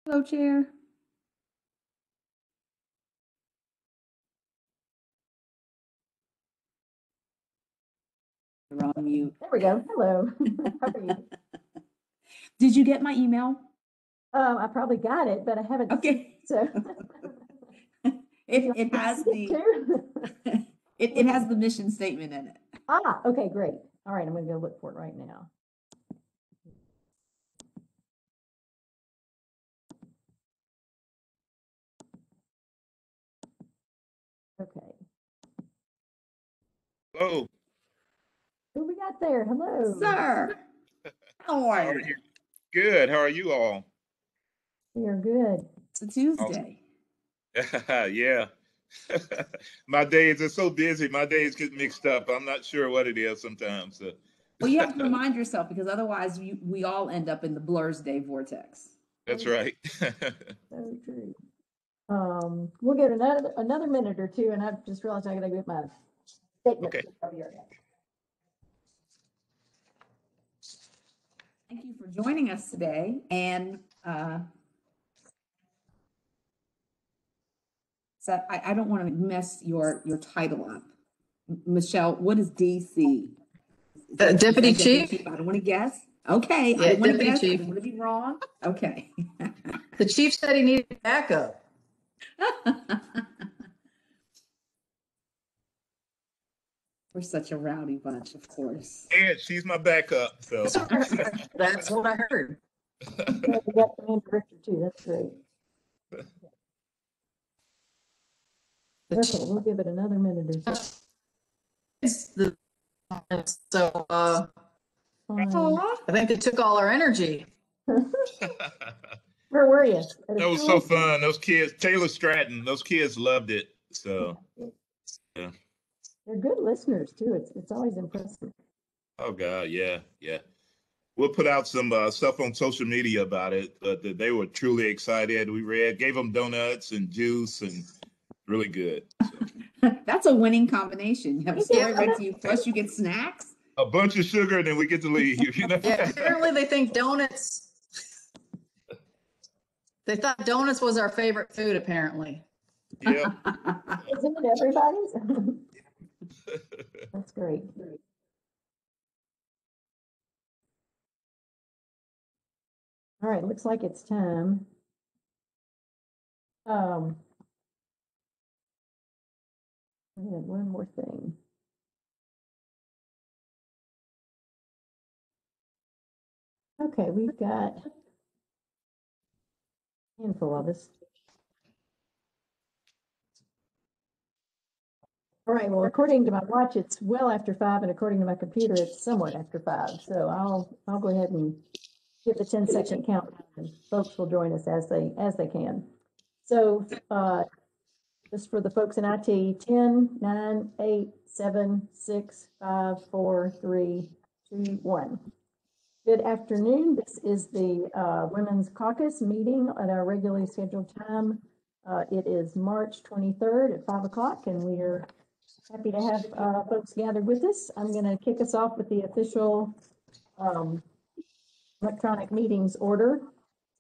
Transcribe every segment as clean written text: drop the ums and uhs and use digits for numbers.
Hello, Chair. You're on mute. There we go. Hello. How are you? Did you get my email? I probably got it, but I haven't. Okay. So it has the it has the mission statement in it. Okay, great. All right, I'm going to go look for it right now. Okay. Hello. Who we got there? Hello, Sir. How are you? Good. How are you all? We are good. It's a Tuesday. Yeah. My days are so busy. My days get mixed up. I'm not sure what it is sometimes. Well, you have to remind yourself because otherwise we all end up in the Blur's Day vortex. That's right. So true. We'll get another minute or two, and I just realized I got to get my statement. Okay. Thank you for joining us today. And so I don't want to mess your title up. Michelle, what is DC? Deputy Chief. I don't want to guess. Okay, Yeah, I don't want to Deputy guess. Chief. I don't want to be wrong. Okay. The chief said he needed backup. We're such a rowdy bunch, of course. And she's my backup. So That's what I heard. Yeah, we got the Richard too. That's great. Okay, we'll give it another minute or so. So Fine. I think it took all our energy. Where were you? that was so fun. Those kids, Taylor Stratton, those kids loved it. So yeah. They're good listeners too. It's always impressive. Oh God, yeah. We'll put out some stuff on social media about it, but they were truly excited. We gave them donuts and juice, and really good. So. That's a winning combination. You have a story read to you, plus you get snacks. A bunch of sugar, and then we get to leave. You know? Yeah, apparently they think donuts. They thought donuts was our favorite food, apparently. Yeah. Isn't it everybody's? That's great. All right, looks like it's time. One more thing. Okay, we've got a handful of us. All right, well, according to my watch, it's well after 5, and according to my computer, it's somewhat after 5. So I'll go ahead and give the 10-second count, and folks will join us as they can. So just for the folks in IT, 10, 9, 8, 7, 6, 5, 4, 3, 2, 1. Good afternoon. This is the Women's Caucus meeting at our regularly scheduled time. It is March 23rd at 5 o'clock, and we are happy to have folks gathered with us. I'm going to kick us off with the official electronic meetings order.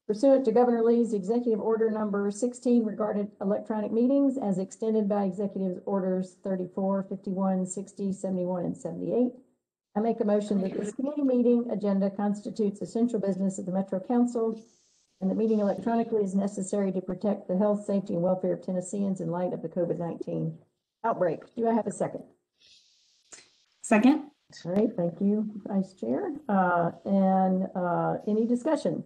Pursuant to Governor Lee's Executive Order number 16 regarding electronic meetings as extended by Executive Orders 34, 51, 60, 71, and 78, I make a motion that this committee meeting agenda constitutes essential business of the Metro Council, and the meeting electronically is necessary to protect the health, safety, and welfare of Tennesseans in light of the COVID-19 outbreak. Do I have a second? Second. All right, thank you, Vice Chair. Any discussion?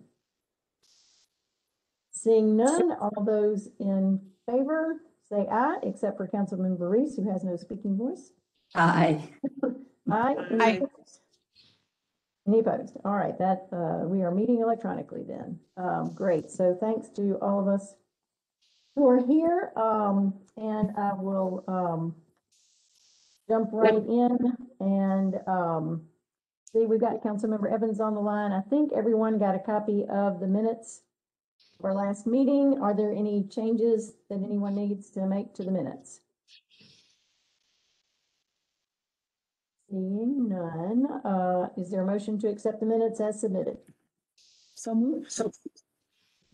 Seeing none, all those in favor say aye, except for Councilmember Reese, who has no speaking voice. Aye. Aye. Aye. Any opposed? All right, that we are meeting electronically then. Great. So thanks to all of us who are here, and I will jump right in and see, we've got Councilmember Evans on the line. I think everyone got a copy of the minutes of our last meeting. Are there any changes that anyone needs to make to the minutes? Seeing none, is there a motion to accept the minutes as submitted? So moved.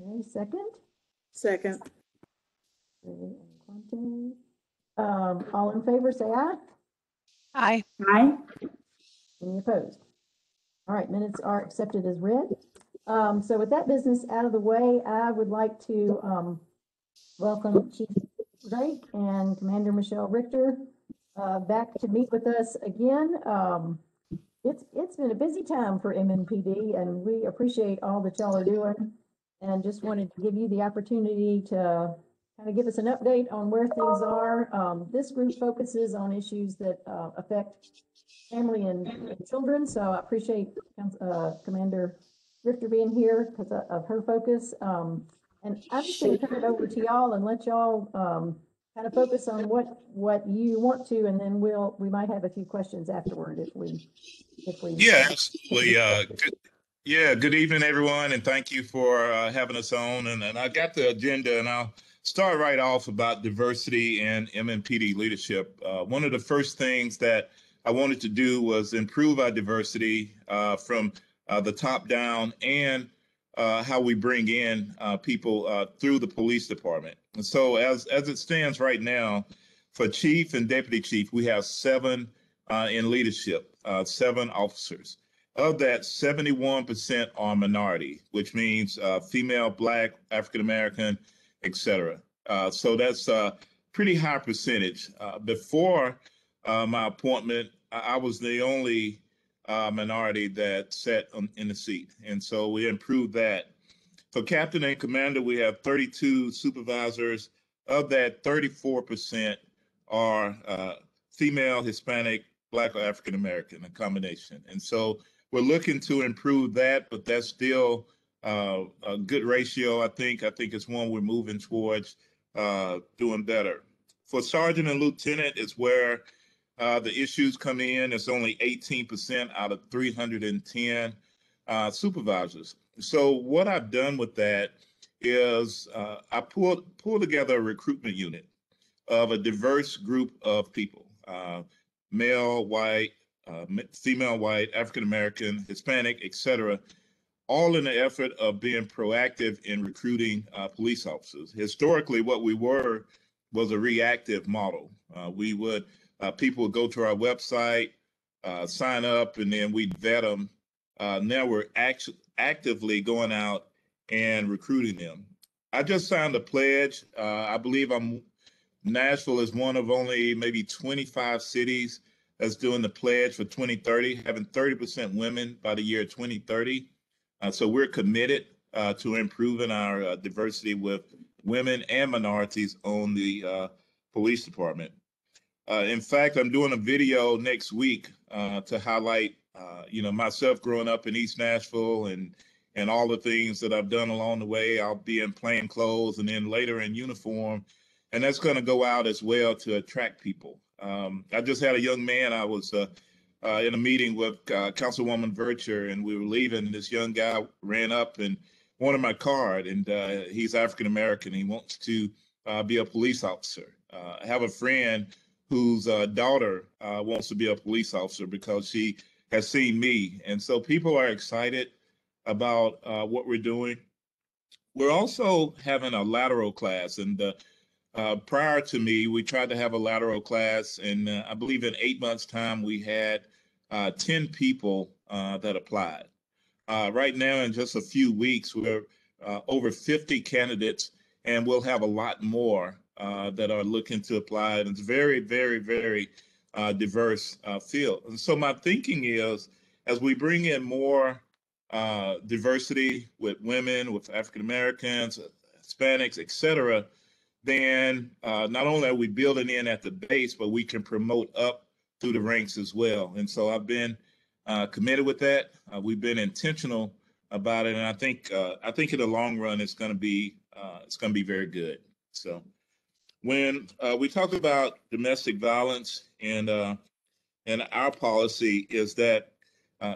Okay, second. Second. Okay, and Quante. All in favor, say aye. Aye. Aye. Any opposed? All right, minutes are accepted as read. So with that business out of the way, I would like to welcome Chief Drake and Commander Michelle Richter back to meet with us again. It's been a busy time for MNPD, and we appreciate all that y'all are doing. And just wanted to give you the opportunity to kind of give us an update on where things are. This group focuses on issues that affect family and children, so I appreciate Commander Richter being here because of her focus. And I'm just going to turn it over to y'all and let y'all kind of focus on what you want to, and then we might have a few questions afterward if we. Yeah, absolutely. Good evening, everyone, and thank you for having us on. And I got the agenda, and I'll start right off about diversity and MNPD leadership. One of the first things that I wanted to do was improve our diversity from the top down, and how we bring in people through the police department. And so as it stands right now, for chief and deputy chief, we have 7 in leadership, 7 officers. Of that, 71% are minority, which means female, Black, African-American, etc. So that's a pretty high percentage. Before my appointment, I was the only minority that sat in the seat. And so we improved that. For captain and commander, we have 32 supervisors. Of that, 34% are female, Hispanic, Black, or African American, a combination. And so we're looking to improve that, but that's still a good ratio. I think it's one we're moving towards doing better. For sergeant and lieutenant is where the issues come in. It's only 18% out of 310 supervisors. So what I've done with that is I pulled together a recruitment unit of a diverse group of people, male, white, female, white, African-American, Hispanic, etc., all in the effort of being proactive in recruiting police officers. Historically, what we were was a reactive model. People would go to our website, sign up, and then we'd vet them. Now we're actively going out and recruiting them. I just signed a pledge. I believe Nashville is one of only maybe 25 cities that's doing the pledge for 2030, having 30% women by the year 2030. So we're committed to improving our diversity with women and minorities on the police department. In fact, I'm doing a video next week to highlight, myself growing up in East Nashville and all the things that I've done along the way. I'll be in plain clothes and then later in uniform. And that's going to go out as well to attract people. I just had a young man. I was in a meeting with Councilwoman Vircher, and we were leaving. This young guy ran up and wanted my card, and he's African-American. He wants to be a police officer. I have a friend whose daughter wants to be a police officer because she has seen me. And so people are excited about what we're doing. We're also having a lateral class, and prior to me, we tried to have a lateral class, and I believe in 8 months' time, we had 10 people that applied. Right now, in just a few weeks, we're over 50 candidates, and we'll have a lot more that are looking to apply. And it's very, very, very diverse field. And so my thinking is, as we bring in more diversity with women, with African Americans, Hispanics, et cetera, then not only are we building in at the base, but we can promote up through the ranks as well. And so I've been committed with that. We've been intentional about it, and I think in the long run it's going to be very good. So when we talk about domestic violence and our policy is that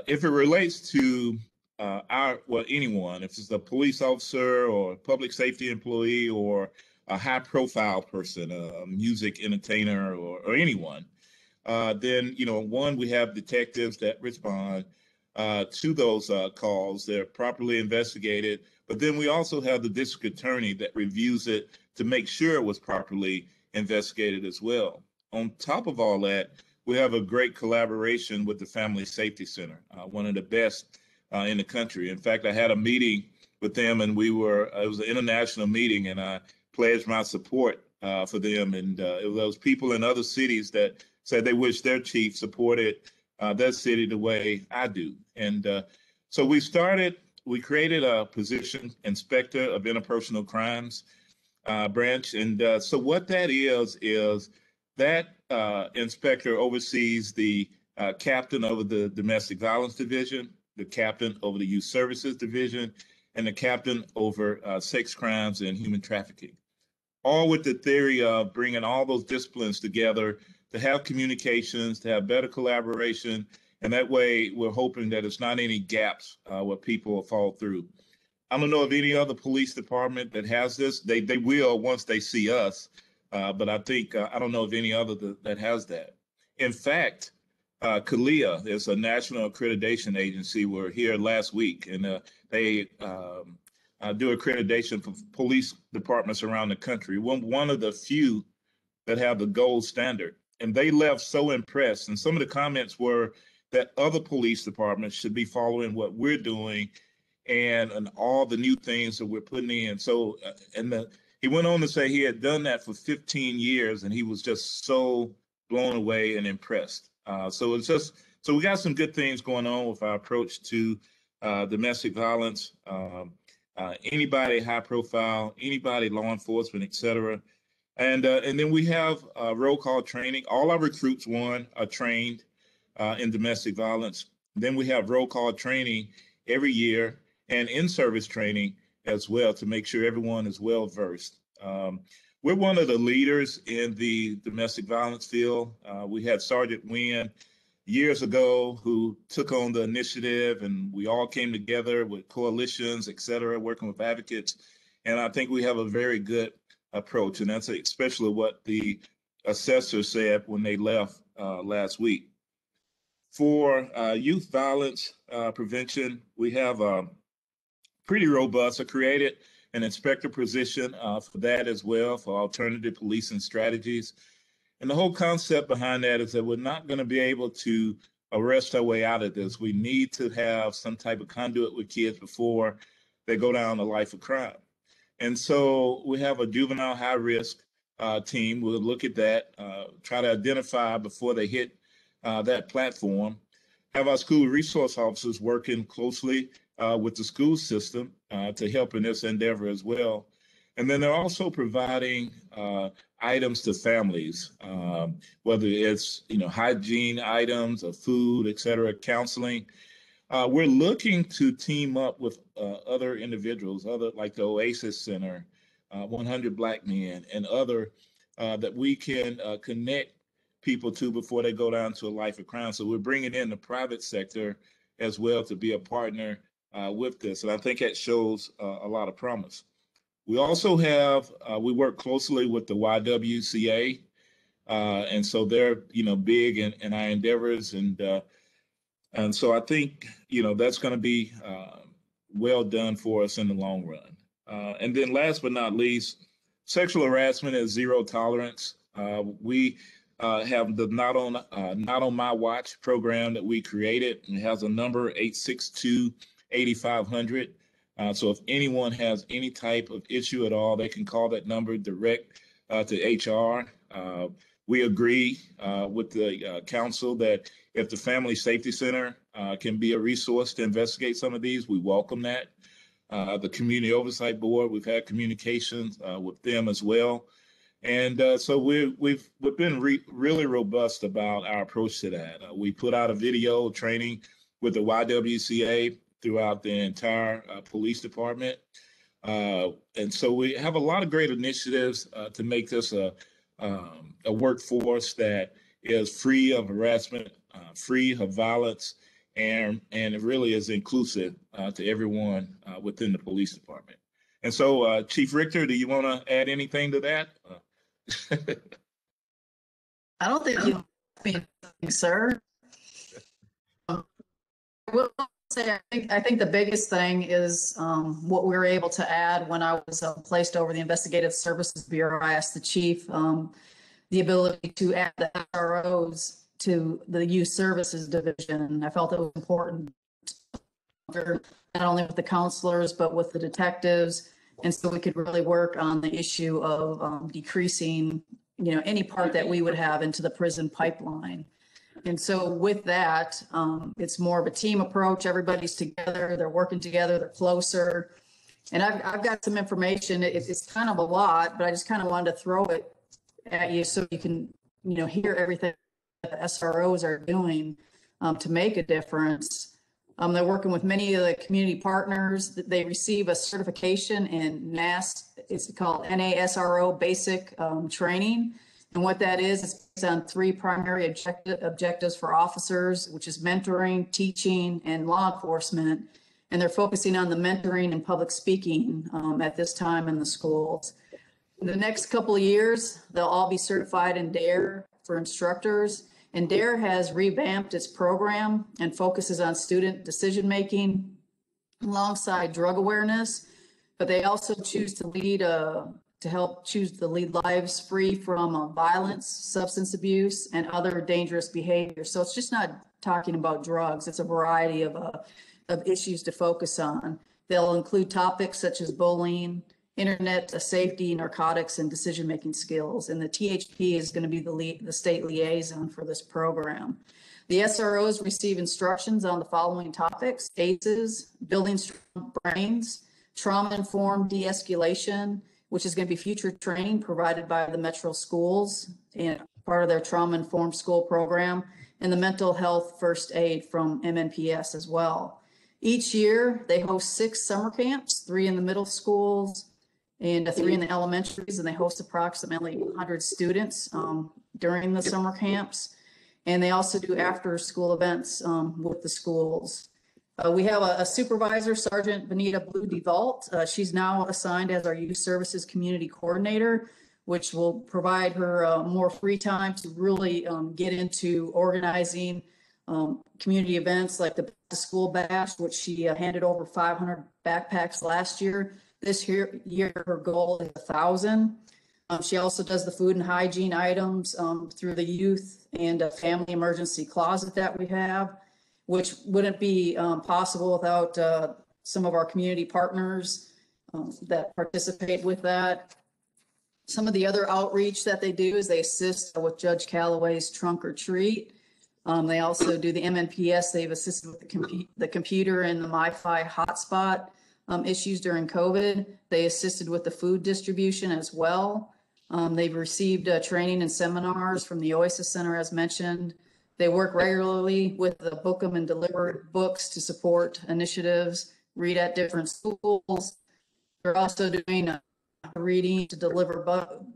if it relates to anyone, if it's a police officer or a public safety employee or a high profile person, a music entertainer or anyone, then, one, we have detectives that respond to those calls. They're properly investigated. But then we also have the district attorney that reviews it to make sure it was properly investigated as well. On top of all that, we have a great collaboration with the Family Safety Center, one of the best in the country. In fact, I had a meeting with them, and it was an international meeting, and I pledged my support for them. And it was those people in other cities that said they wish their chief supported their city the way I do. And so we created a position, Inspector of Interpersonal Crimes branch. And so what that is that inspector oversees the captain over the Domestic Violence Division, the captain over the Youth Services Division, and the captain over sex crimes and human trafficking, all with the theory of bringing all those disciplines together to have communications, to have better collaboration. And that way, we're hoping that it's not any gaps where people fall through. I don't know of any other police department that has this. They will once they see us, but I think I don't know of any other that has that. In fact, CALIA is a national accreditation agency. We're here last week, and they do accreditation for police departments around the country. One of the few that have the gold standard, and they left so impressed. And some of the comments were that other police departments should be following what we're doing and all the new things that we're putting in. So, he went on to say he had done that for 15 years, and he was just so blown away and impressed. So we got some good things going on with our approach to domestic violence. Anybody high profile, anybody law enforcement, et cetera. And then we have roll call training. All our recruits, are trained in domestic violence. Then we have roll call training every year and in-service training as well to make sure everyone is well versed. We're one of the leaders in the domestic violence field. We had Sergeant Wynn years ago who took on the initiative, and we all came together with coalitions, et cetera, working with advocates. And I think we have a very good approach, and that's especially what the assessor said when they left last week. For youth violence prevention, we have pretty robust. I created an inspector position for that as well, for alternative policing strategies. And the whole concept behind that is that we're not going to be able to arrest our way out of this. We need to have some type of conduit with kids before they go down a life of crime. And so we have a juvenile high risk team. We'll look at that, try to identify before they hit that platform. Have our school resource officers working closely with the school system to help in this endeavor as well. And then they're also providing items to families, whether it's hygiene items or food, et cetera, counseling. We're looking to team up with other individuals, like the Oasis Center, 100 Black Men, and other that we can connect people to before they go down to a life of crime. So we're bringing in the private sector as well to be a partner with this. And I think that shows a lot of promise. We also have, we work closely with the YWCA. And so they're, big in our endeavors. And so I think, that's going to be well done for us in the long run. And then last but not least, sexual harassment is zero tolerance. We have the Not on My Watch program that we created. It has a number 862-8500. So if anyone has any type of issue at all, they can call that number direct to HR. We agree with the council that if the Family Safety Center can be a resource to investigate some of these, we welcome that. The Community Oversight Board, we've had communications with them as well. And so we've been really robust about our approach to that. We put out a video training with the YWCA throughout the entire police department. And so we have a lot of great initiatives to make this a workforce that is free of harassment, free of violence, and it really is inclusive to everyone within the police department. And so, Chief Richter, do you want to add anything to that? I don't think you, sir. I will say, I think the biggest thing is what we were able to add when I was placed over the Investigative Services Bureau. I asked the chief the ability to add the SROs to the Youth Services Division. I felt it was important, not only with the counselors, but with the detectives. And so we could really work on the issue of decreasing, any part that we would have into the prison pipeline. And so with that, it's more of a team approach. Everybody's together, they're working together, they're closer. And I've got some information. It's kind of a lot, but I just kind of wanted to throw it at you so you can, hear everything that the SROs are doing to make a difference. They're working with many of the community partners. They receive a certification in it's called NASRO basic training. And what that is, it's based on 3 primary objectives for officers, which is mentoring, teaching, and law enforcement. And they're focusing on the mentoring and public speaking at this time in the schools. In the next couple of years, they'll all be certified in DARE for instructors. And DARE has revamped its program and focuses on student decision-making alongside drug awareness. But they also choose to help choose to lead lives free from violence, substance abuse, and other dangerous behaviors. So it's just not talking about drugs. It's a variety of issues to focus on. They'll include topics such as bullying, internet safety, narcotics, and decision-making skills. And the THP is going to be the state liaison for this program. The SROs receive instructions on the following topics: ACEs, building strong brains, trauma-informed de-escalation, which is going to be future training provided by the Metro schools and part of their trauma-informed school program, and the mental health first aid from MNPS as well. Each year, they host 6 summer camps, 3 in the middle schools and 3 in the elementaries, and they host approximately 100 students during the summer camps. And they also do after-school events with the schools. We have a supervisor, Sergeant Benita Blue DeVault. She's now assigned as our Youth Services Community Coordinator, which will provide her more free time to really get into organizing community events like the School Bash, which she handed over 500 backpacks last year. This year her goal is 1,000. She also does the food and hygiene items through the youth and family emergency closet that we have, which wouldn't be possible without some of our community partners that participate with that. Some of the other outreach that they do is they assist with Judge Calloway's Trunk or Treat. They also do the MNPS. They've assisted with the computer and the MiFi hotspot issues during COVID. They assisted with the food distribution as well. They've received training and seminars from the Oasis Center, as mentioned. They work regularly with the Book 'em and Deliver books to support initiatives, read at different schools. They're also doing reading to deliver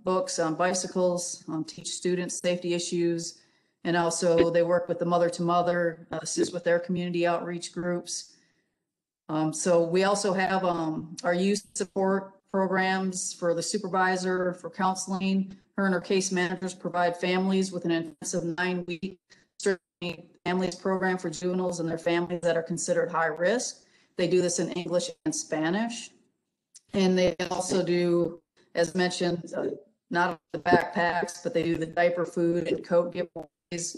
books on bicycles, teach students safety issues. And also they work with the Mother to Mother, assist with their community outreach groups. So we also have our youth support programs for the supervisor, for counseling. Her and her case managers provide families with an intensive 9-week families program for juveniles and their families that are considered high risk. They do this in English and Spanish. And they also do, as mentioned, not the backpacks, but they do the diaper, food, and coat giveaways.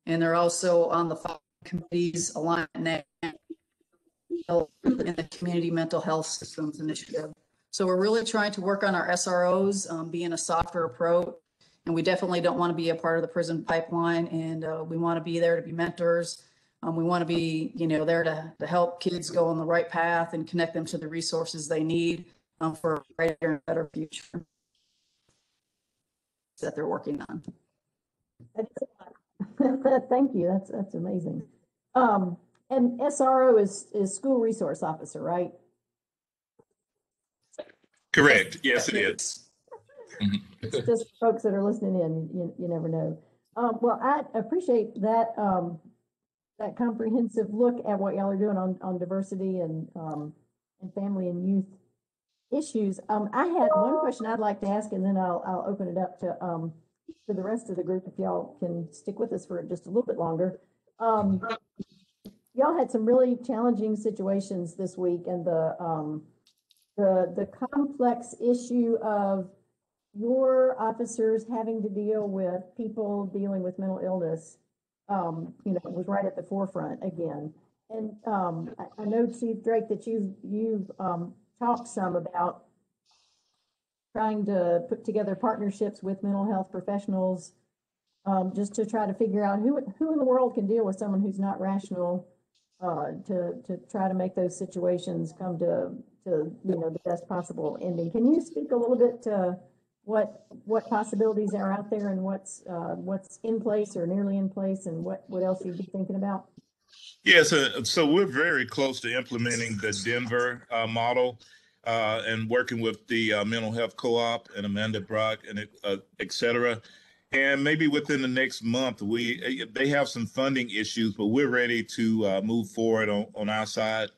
And they're also on the committees aligned in the Community Mental Health Systems Initiative. So we're really trying to work on our SROs, being a softer approach. And we definitely don't want to be a part of the prison pipeline. And we want to be there to be mentors. We want to be, there to help kids go on the right path and connect them to the resources they need for a brighter and better future that they're working on. Thank you. That's amazing. And SRO is school resource officer, right? Correct. Yes, it is. It's just folks that are listening in, you never know. Well, I appreciate that that comprehensive look at what y'all are doing on diversity and family and youth issues. I had one question I'd like to ask, and then I'll open it up to the rest of the group if y'all can stick with us for just a little bit longer. y'all had some really challenging situations this week, and the complex issue of your officers having to deal with people dealing with mental illness, was right at the forefront again. And I know, Chief Drake, that you've talked some about trying to put together partnerships with mental health professionals, just to try to figure out who in the world can deal with someone who's not rational, to try to make those situations come to the best possible ending. Can you speak a little bit to what possibilities are out there, and what's in place or nearly in place, and what else you'd be thinking about? Yeah, so we're very close to implementing the Denver model, and working with the mental health co-op and Amanda Brock and et cetera. And maybe within the next month, they have some funding issues, but we're ready to move forward on our side.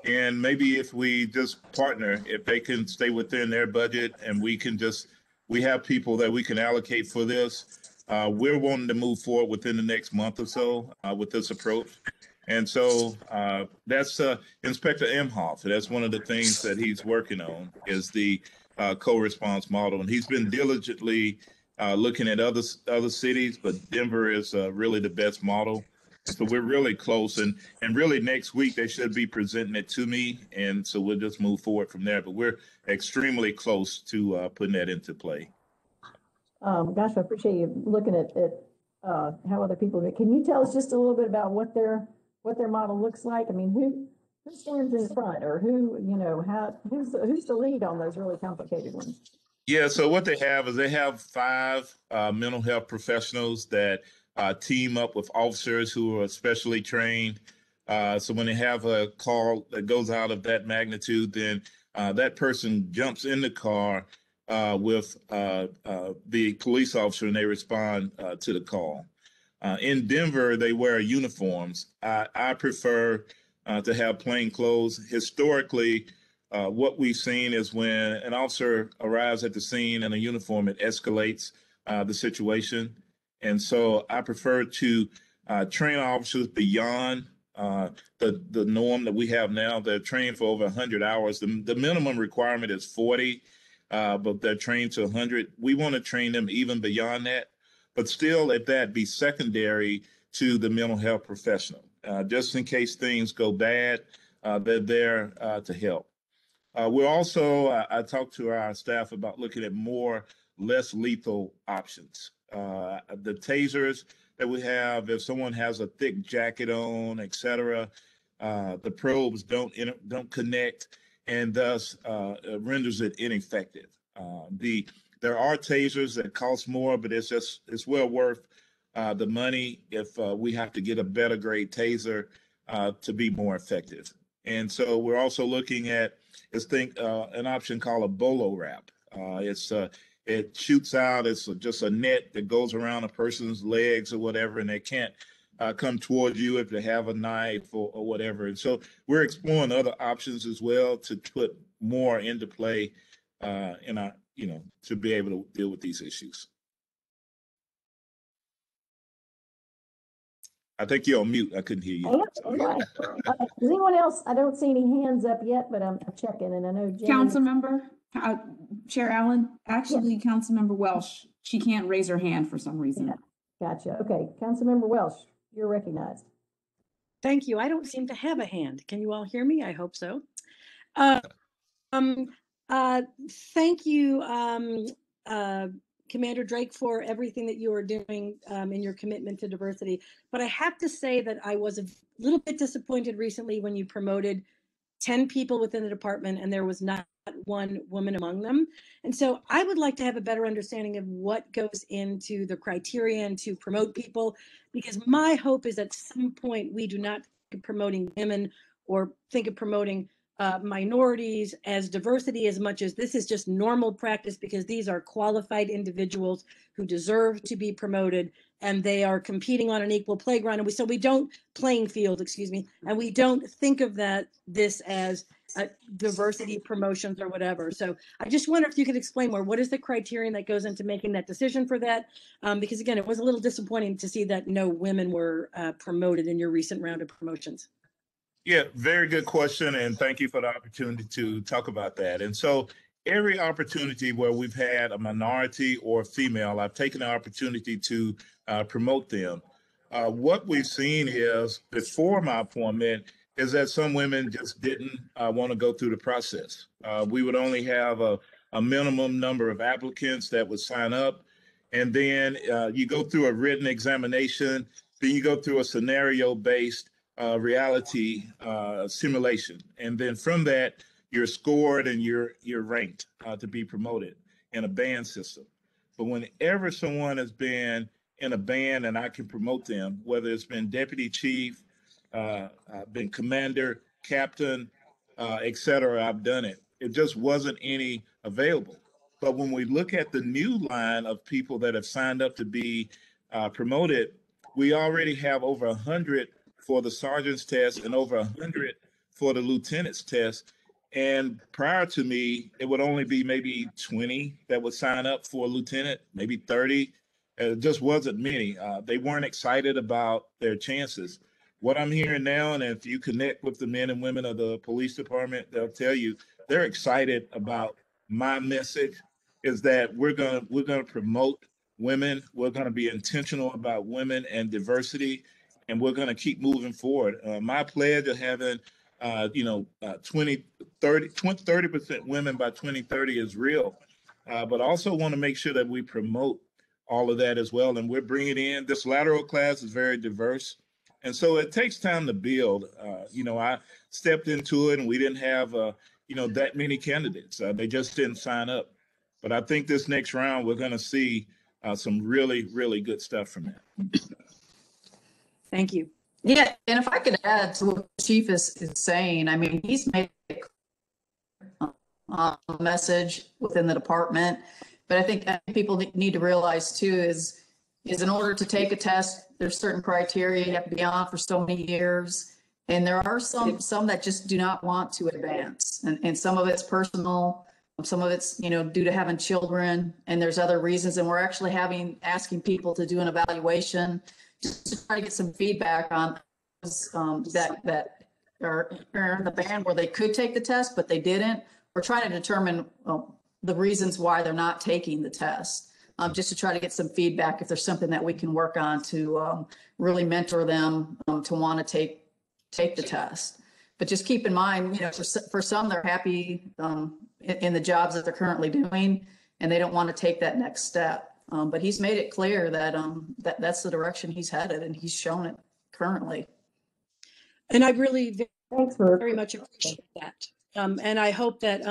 And maybe if we just partner, if they can stay within their budget, and we have people that we can allocate for this, we're wanting to move forward within the next month or so with this approach. And so that's Inspector Emhoff. That's one of the things that he's working on, is the co-response model. And he's been diligently looking at other cities, but Denver is really the best model. So we're really close, and really next week they should be presenting it to me, and so we'll just move forward from there. But we're extremely close to putting that into play. Gosh, I appreciate you looking at how other people do it. Can you tell us just a little bit about what their model looks like? I mean, who stands in front, or who's the lead on those really complicated ones? Yeah, so what they have is they have 5 mental health professionals that team up with officers who are specially trained. So when they have a call that goes out of that magnitude, then that person jumps in the car with the police officer, and they respond to the call. In Denver, they wear uniforms. I prefer to have plain clothes. Historically, what we've seen is when an officer arrives at the scene in a uniform, it escalates the situation. And so I prefer to train officers beyond the norm that we have now. They're trained for over 100 hours. The minimum requirement is 40, but they're trained to 100. We want to train them even beyond that, but still at that be secondary to the mental health professional. Just in case things go bad, they're there to help. We're also, I talked to our staff about looking at more less lethal options. The tasers that we have, if someone has a thick jacket on, et cetera, the probes don't connect, and thus renders it ineffective. There are tasers that cost more, but it's well worth the money if we have to get a better grade taser to be more effective. And so we're also looking at an option called a bolo wrap. It shoots out. It's just a net that goes around a person's legs or whatever, and they can't come towards you if they have a knife or whatever. And so we're exploring other options as well to put more into play to be able to deal with these issues. I think you're on mute. I couldn't hear you. Does anyone else? I don't see any hands up yet, but I'm checking, and I know Jen. Councilmember, Chair Allen, actually, yes. Councilmember Welsh, she can't raise her hand for some reason. Yeah. Gotcha. Okay, Councilmember Welsh, you're recognized. Thank you. I don't seem to have a hand. Can you all hear me? I hope so. Thank you, Commander Drake, for everything that you are doing in your commitment to diversity. But I have to say that I was a little bit disappointed recently when you promoted 10 people within the department and there was not one woman among them. And so I would like to have a better understanding of what goes into the criterion to promote people, because my hope is at some point we do not think of promoting women or think of promoting minorities as diversity as much as this is just normal practice, because these are qualified individuals who deserve to be promoted, and they are competing on an equal playground. And so we don't playing field, and we don't think of this as diversity promotions or whatever. So I just wonder if you could explain more. What is the criterion that goes into making that decision for that? Because again, it was a little disappointing to see that no women were promoted in your recent round of promotions. Yeah, very good question, and thank you for the opportunity to talk about that. And so, every opportunity where we've had a minority or female, I've taken the opportunity to promote them. What we've seen is, before my appointment, is that some women just didn't want to go through the process. We would only have a minimum number of applicants that would sign up, and then you go through a written examination, then you go through a scenario-based reality simulation, and then from that you're scored and you're ranked to be promoted in a band system. But whenever someone has been in a band and I can promote them, whether it's been deputy chief, been commander, captain, etc., I've done it. It just wasn't any available. But when we look at the new line of people that have signed up to be promoted, we already have over 100 for the sergeant's test and over 100 for the lieutenant's test. And prior to me, it would only be maybe 20 that would sign up for a lieutenant, maybe 30. It just wasn't many. They weren't excited about their chances. What I'm hearing now, and if you connect with the men and women of the police department, they'll tell you they're excited about my message is that we're gonna promote women. We're gonna be intentional about women and diversity, and we're gonna keep moving forward. My pledge of having 20, 30% women by 2030 is real, but also want to make sure that we promote all of that as well. And we're bringing in this lateral class is very diverse. And so it takes time to build. I stepped into it and we didn't have, that many candidates. They just didn't sign up. But I think this next round, we're going to see some really, really good stuff from that. Thank you. Yeah, and if I could add to what the chief is saying, I mean, he's made a message within the department, but I think people need to realize too is in order to take a test, there's certain criteria you have to be on for so many years, and there are some that just do not want to advance, and some of it's personal, some of it's due to having children, and there's other reasons, and we're actually asking people to do an evaluation just to try to get some feedback on that are in the band where they could take the test, but they didn't. We're trying to determine the reasons why they're not taking the test, just to try to get some feedback if there's something that we can work on to really mentor them to want to take the test. But just keep in mind, for some, they're happy in the jobs that they're currently doing, and they don't want to take that next step. But he's made it clear that that's the direction he's headed, and he's shown it currently. And I really Thanks for very much appreciate that. And I hope that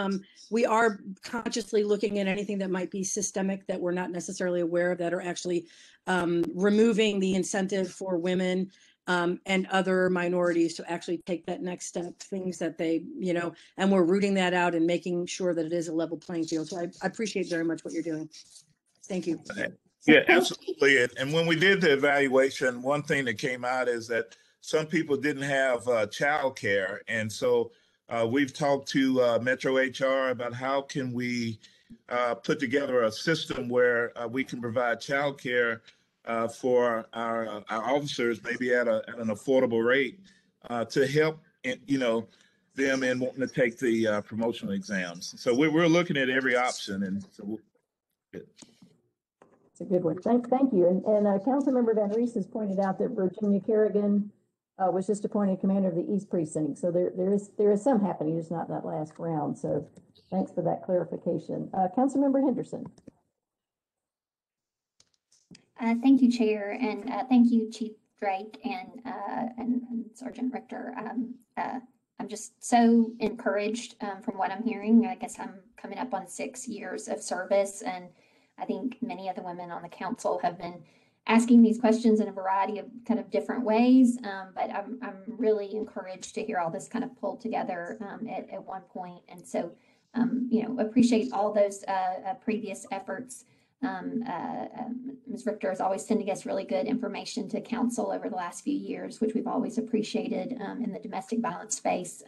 we are consciously looking at anything that might be systemic that we're not necessarily aware of, that are actually removing the incentive for women and other minorities to actually take that next step, things that they, and we're rooting that out and making sure that it is a level playing field. So I appreciate very much what you're doing. Thank you. Yeah, absolutely. And when we did the evaluation, one thing that came out is that some people didn't have childcare. And so we've talked to Metro HR about how can we put together a system where we can provide childcare for our officers, maybe at an affordable rate, to help them in wanting to take the promotional exams. So we're looking at every option, and so It's a good one. Thank you. And Councilmember Van Rees has pointed out that Virginia Kerrigan was just appointed commander of the East Precinct. So there is some happening, just not that last round. So thanks for that clarification. Councilmember Henderson. Thank you, Chair, and thank you, Chief Drake and Sergeant Richter. I'm just so encouraged from what I'm hearing. I guess I'm coming up on 6 years of service, and I think many of the women on the council have been asking these questions in a variety of kind of different ways, but I'm really encouraged to hear all this kind of pulled together at one point. And so, appreciate all those previous efforts. Ms. Richter is always sending us really good information to council over the last few years, which we've always appreciated in the domestic violence space.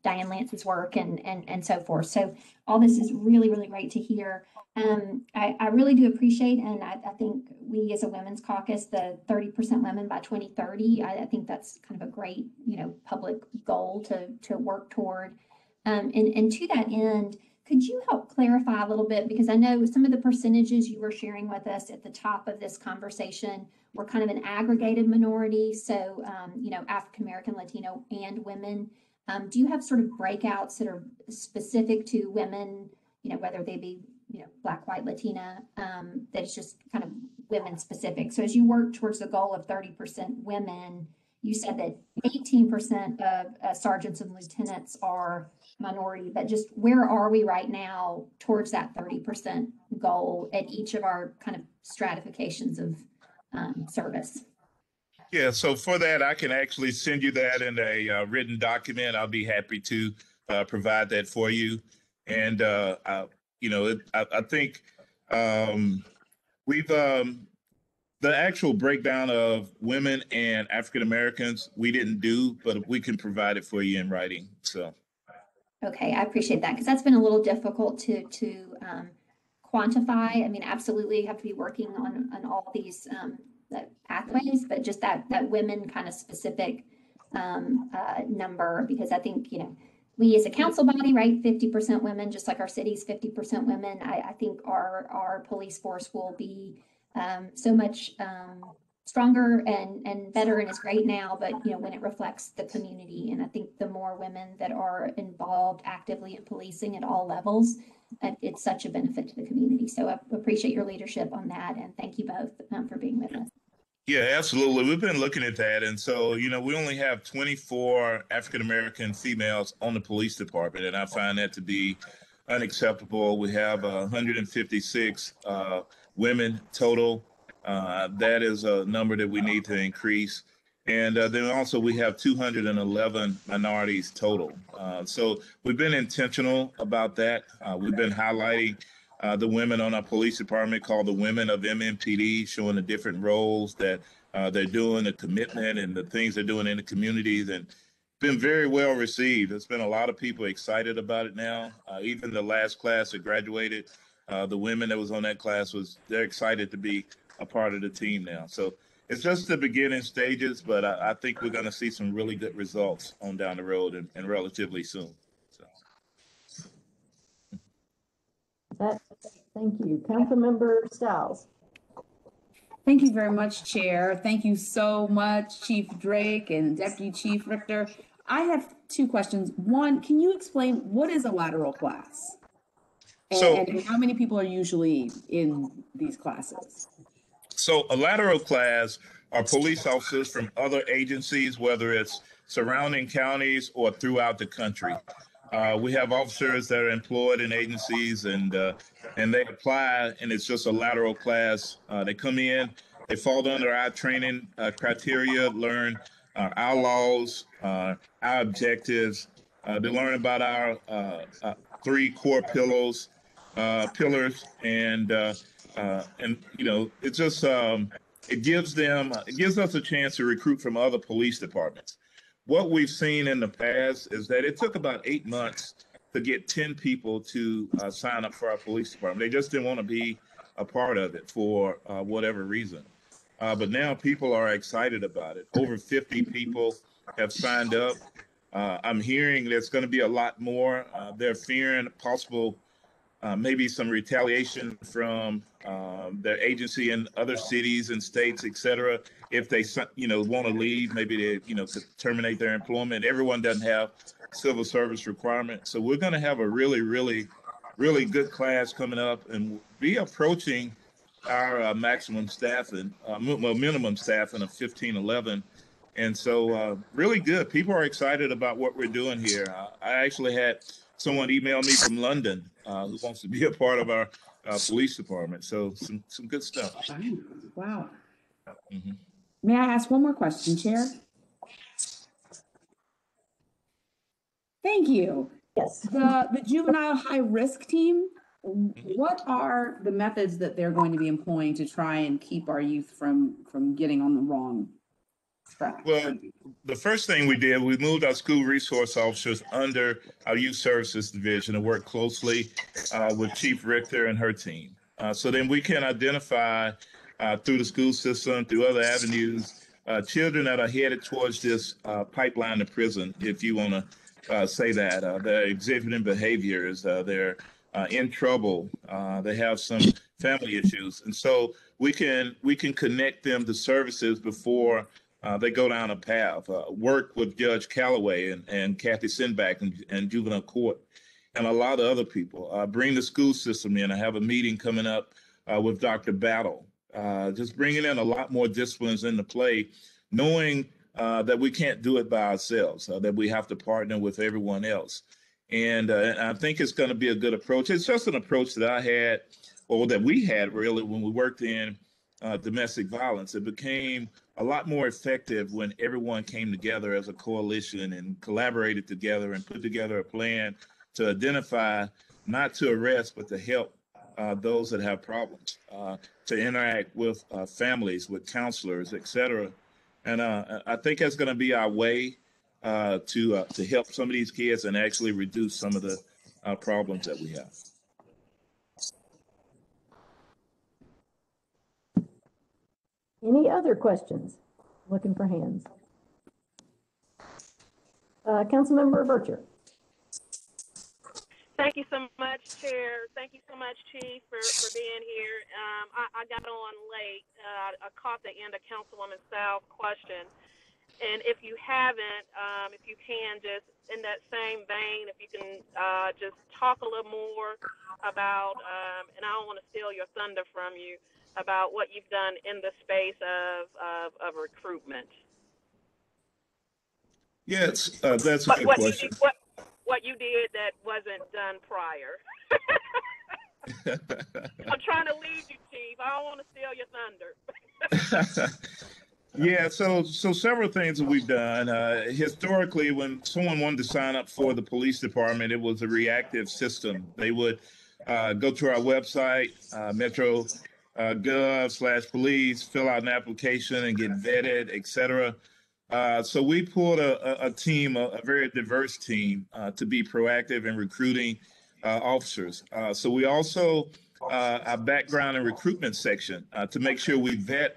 Diane Lance's work and so forth. So all this is really, really great to hear. I really do appreciate, and I think we as a women's caucus, the 30% women by 2030, I think that's kind of a great, public goal to work toward. And to that end, could you help clarify a little bit? Because I know some of the percentages you were sharing with us at the top of this conversation were kind of an aggregated minority. So, African American, Latino, and women. Do you have sort of breakouts that are specific to women, whether they be, Black, white, Latina, that is just kind of women specific? So as you work towards the goal of 30% women, you said that 18% of sergeants and lieutenants are minority, but just where are we right now towards that 30% goal at each of our kind of stratifications of service? Yeah, so for that, I can actually send you that in a written document. I'll be happy to provide that for you. And, I think we've, the actual breakdown of women and African Americans, we didn't do, but we can provide it for you in writing, so. Okay, I appreciate that, because that's been a little difficult to quantify. I mean, absolutely have to be working on all these pathways, but just that women kind of specific number, because I think, we as a council body, right, 50% women, just like our city's 50% women, I think our police force will be so much stronger and better, and is great now, but when it reflects the community. And I think the more women that are involved actively in policing at all levels, it's such a benefit to the community. So I appreciate your leadership on that, and thank you both for being with us. Yeah, absolutely. We've been looking at that. And so, we only have 24 African-American females on the police department, and I find that to be unacceptable. We have 156 women total. That is a number that we need to increase. And then also we have 211 minorities total. So we've been intentional about that. We've been highlighting the women on our police department, called the Women of MMPD, showing the different roles that they're doing, the commitment and the things they're doing in the communities, and been very well received. There's been a lot of people excited about it now. Even the last class that graduated, the women that was on that class, they're excited to be a part of the team now. So it's just the beginning stages, but I think we're going to see some really good results on down the road and relatively soon. Thank you. Councilmember Stiles. Thank you very much, Chair. Thank you so much, Chief Drake and Deputy Chief Richter. I have two questions. One, can you explain what is a lateral class? And how many people are usually in these classes? So a lateral class are police officers from other agencies, whether it's surrounding counties or throughout the country. We have officers that are employed in agencies, and they apply, and it's just a lateral class. They come in, they fall under our training criteria, learn our laws, our objectives. They learn about our 3 core pillars, and it just it gives us a chance to recruit from other police departments. What we've seen in the past is that it took about 8 months to get 10 people to sign up for our police department. They just didn't want to be a part of it for whatever reason. But now people are excited about it. Over 50 people have signed up. I'm hearing there's going to be a lot more. They're fearing possible maybe some retaliation from their agency in other cities and states, et cetera, if they, want to leave, maybe they, to terminate their employment. Everyone doesn't have civil service requirements. So we're going to have a really, really, really good class coming up, and be approaching our maximum staffing, minimum staffing of 1511. And so really good. People are excited about what we're doing here. I actually had someone email me from London who wants to be a part of our police department. So some good stuff. Wow. Mm-hmm. May I ask one more question, Chair? Thank you. Yes. The juvenile high risk team, what are the methods that they're going to be employing to try and keep our youth from getting on the wrong Well, the first thing we did, we moved our school resource officers under our youth services division and work closely with Chief Richter and her team. So then we can identify through the school system, through other avenues, children that are headed towards this pipeline to prison, if you want to say that. They're exhibiting behaviors, they're in trouble, they have some family issues. And so we can connect them to services before they go down a path. Work with Judge Calloway and Kathy Sinback and juvenile court and a lot of other people. Bring the school system in. I have a meeting coming up with Dr. Battle. Just bringing in a lot more disciplines into play, knowing that we can't do it by ourselves, that we have to partner with everyone else. And I think it's going to be a good approach. It's just an approach that I had, or that we had really, when we worked in domestic violence. It became a lot more effective when everyone came together as a coalition and collaborated together and put together a plan to identify, not to arrest, but to help those that have problems, to interact with families, with counselors, et cetera. And I think that's going to be our way to help some of these kids and actually reduce some of the problems that we have. Any other questions? Looking for hands. Councilmember Bircher. Thank you so much, Chair. Thank you so much, Chief, for being here. I got on late. I caught the end of Councilwoman South's question. And if you haven't, if you can, just in that same vein, if you can just talk a little more about, and I don't want to steal your thunder from you, about what you've done in the space of recruitment. Yes, that's a good question. What you did that wasn't done prior. I'm trying to lead you, Chief. I don't want to steal your thunder. Yeah, so several things that we've done. Historically, when someone wanted to sign up for the police department, it was a reactive system. They would go to our website, metro.gov/police, fill out an application and get vetted, et cetera. So we pulled a team, a very diverse team, to be proactive in recruiting officers. So we also, our background and recruitment section, to make sure we vet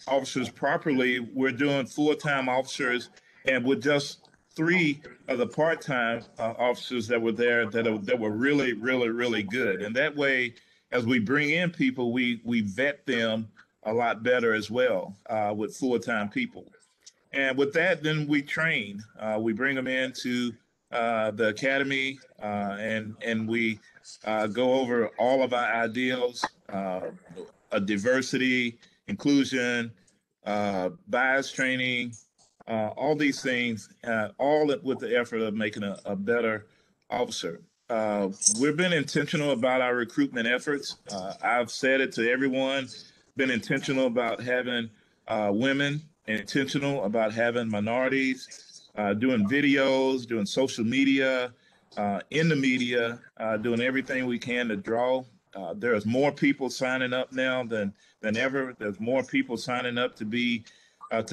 officers properly. We're doing full-time officers, and with just 3 of the part-time officers that were there that were really, really, really good. And that way, as we bring in people, we vet them a lot better as well with full-time people. And with that, then we train. We bring them into the academy, and we go over all of our ideals, diversity, inclusion, bias training, all these things, all with the effort of making a better officer. We've been intentional about our recruitment efforts. I've said it to everyone, been intentional about having women, intentional about having minorities, doing videos, doing social media, in the media, doing everything we can to draw. There's more people signing up now than ever. There's more people signing up to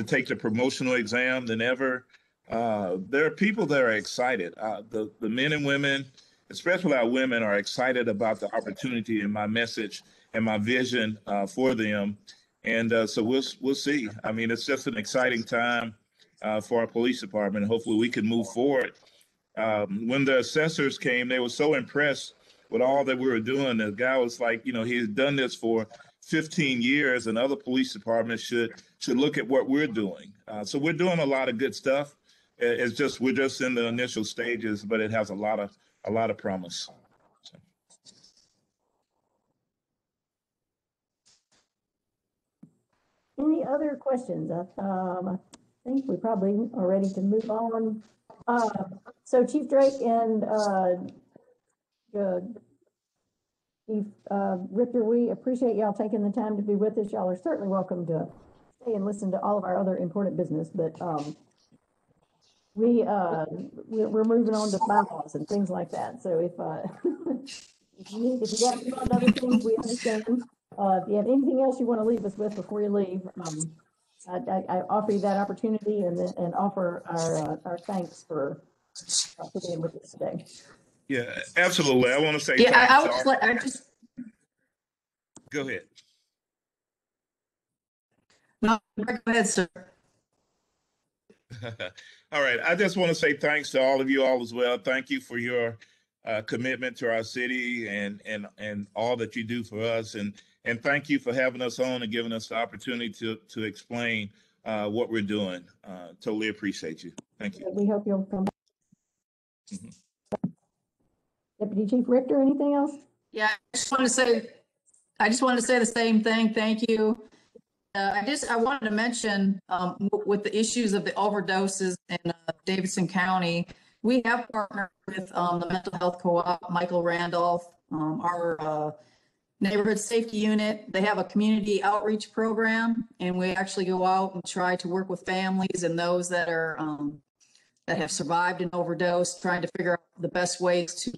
take the promotional exam than ever. There are people that are excited. The men and women, especially our women, are excited about the opportunity and my message and my vision for them. And so we'll see. I mean, it's just an exciting time for our police department. Hopefully we can move forward. When the assessors came, they were so impressed with all that we were doing. The guy was like, he's done this for 15 years, and other police departments should look at what we're doing. So we're doing a lot of good stuff. We're just in the initial stages, but it has a lot of promise. So. Any other questions? I think we probably are ready to move on. So Chief Drake and Chief Richter, we appreciate y'all taking the time to be with us. Y'all are certainly welcome to stay and listen to all of our other important business, but we're moving on to bylaws and things like that. So if you got other things, we understand. If you have anything else you want to leave us with before you leave, I offer you that opportunity and offer our thanks for being with us today. Yeah, absolutely. I want to say Yeah, thanks. I just, Go ahead. no, go ahead, sir. All right. I just want to say thanks to all of you all as well. Thank you for your commitment to our city and all that you do for us. And thank you for having us on and giving us the opportunity to explain what we're doing. Totally appreciate you. Thank you. We hope you'll come back. Mhm. Deputy Chief Richter, anything else? Yeah, I just wanted to say the same thing. Thank you. I wanted to mention, with the issues of the overdoses in Davidson County, we have partnered with the Mental Health Co-op, Michael Randolph, our neighborhood safety unit. They have a community outreach program, and we actually go out and try to work with families and those that are that have survived an overdose, trying to figure out the best ways to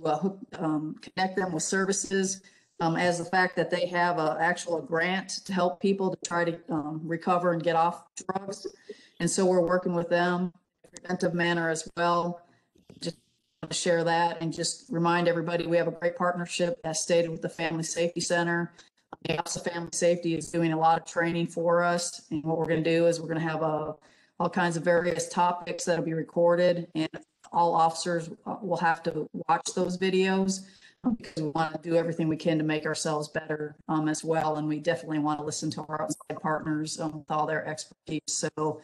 connect them with services. As the fact that they have a grant to help people to try to recover and get off drugs. And so we're working with them in a preventive manner as well. Just want to share that and just remind everybody we have a great partnership, as stated, with the Family Safety Center. The Office of Family Safety is doing a lot of training for us. And what we're going to do is we're going to have all kinds of various topics that'll be recorded, and all officers will have to watch those videos. Because we want to do everything we can to make ourselves better as well. And we definitely want to listen to our outside partners with all their expertise. So,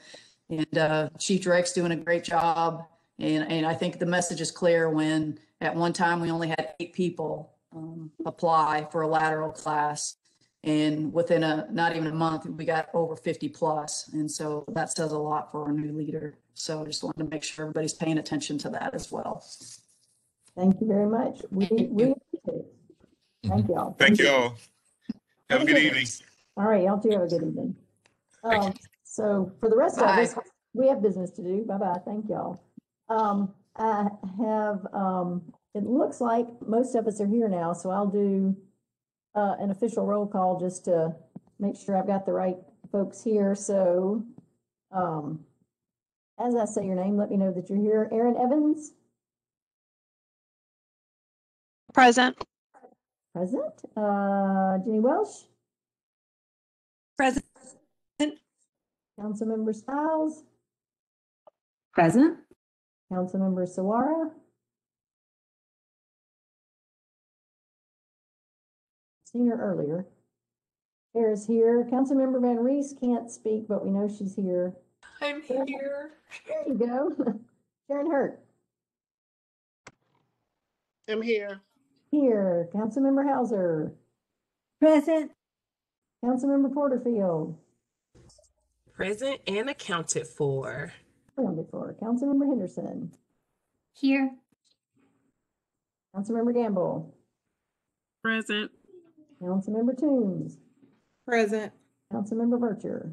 and Chief Drake's doing a great job. And I think the message is clear when at one time we only had 8 people apply for a lateral class. And within not even a month, we got over 50 plus. And so that says a lot for our new leader. So I just wanted to make sure everybody's paying attention to that as well. Thank you very much. We appreciate it. Thank you all. Thank you all. Have a good evening. All right, y'all too have a good evening. So for the rest of us, we have business to do. Bye-bye. Thank y'all. I have, it looks like most of us are here now, so I'll do an official roll call just to make sure I've got the right folks here. So as I say your name, let me know that you're here. Erin Evans? Present. Present. Jenny Welsh? Present. Councilmember Stiles? Present. Councilmember Sawara? Seen her earlier. Chair is here. Councilmember Van Reese can't speak, but we know she's here. I'm here. There you go. Sharon Hurt. I'm here. Here. Councilmember Hauser. Present. Councilmember Porterfield. Present and accounted for. Wonderful. Councilmember Henderson. Here. Councilmember Gamble. Present. Councilmember Toombs. Present. Councilmember Vercher.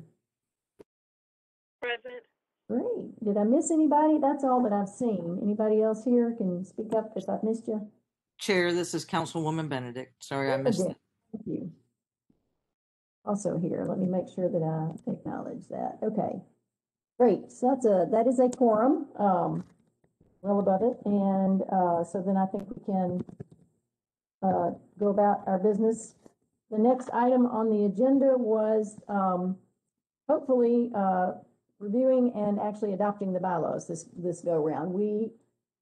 Present. Great. Did I miss anybody? That's all that I've seen. Anybody else here can speak up if I've missed you? Chair, this is Councilwoman Benedict. Sorry, I missed it. Thank you. Also here, let me make sure that I acknowledge that. Okay. Great. So that is a quorum, well above it. And so then I think we can go about our business. The next item on the agenda was hopefully reviewing and actually adopting the bylaws this go round. We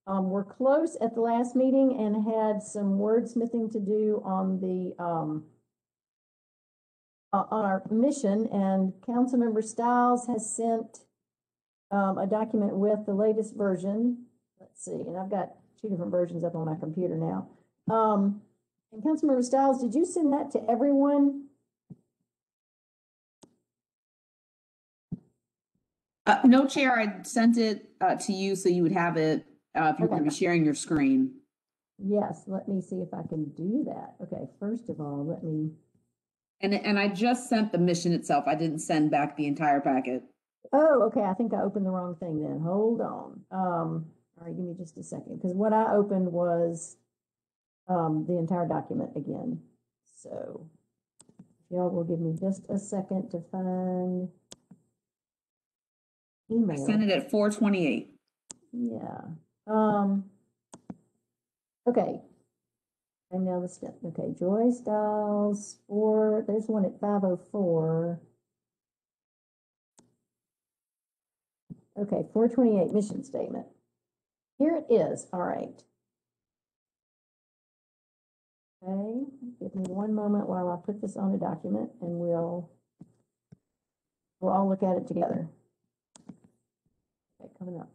were close at the last meeting and had some wordsmithing to do on the on our mission, and Councilmember Stiles has sent a document with the latest version. Let's see, and I've got 2 different versions up on my computer now. And Councilmember Stiles, did you send that to everyone? No, Chair, I sent it to you so you would have it if you're going to be sharing your screen. Yes, let me see if I can do that. Okay, first of all, let me. And I just sent the mission itself. I didn't send back the entire packet. Oh, okay. I think I opened the wrong thing then. Hold on. All right, give me just a second, because what I opened was the entire document again. So if y'all will give me just a second to find I email. sent it at 4:28. Yeah. Okay. And now the step. Okay, Joy Styles there's one at 5:04. Okay, 4:28 mission statement. Here it is. All right. Okay, give me one moment while I put this on a document and we'll all look at it together. Okay, coming up.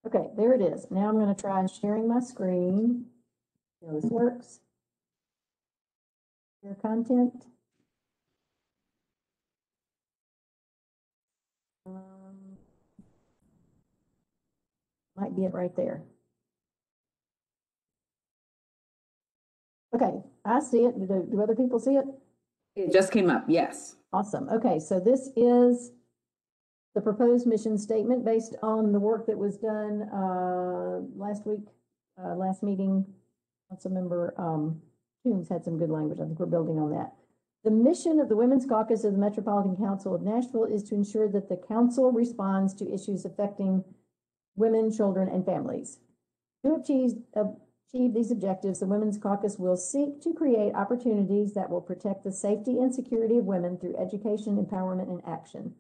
Okay, there it is. Now I'm going to try sharing my screen. See how this works. Share content. Might be it right there. Okay, I see it. Do other people see it? It just came up, yes. Awesome. Okay, so this is the proposed mission statement based on the work that was done last week, last meeting. Councilmember Toombs had some good language. I think we're building on that. The mission of the Women's Caucus of the Metropolitan Council of Nashville is to ensure that the council responds to issues affecting women, children, and families. To achieve these objectives, the Women's Caucus will seek to create opportunities that will protect the safety and security of women through education, empowerment, and action.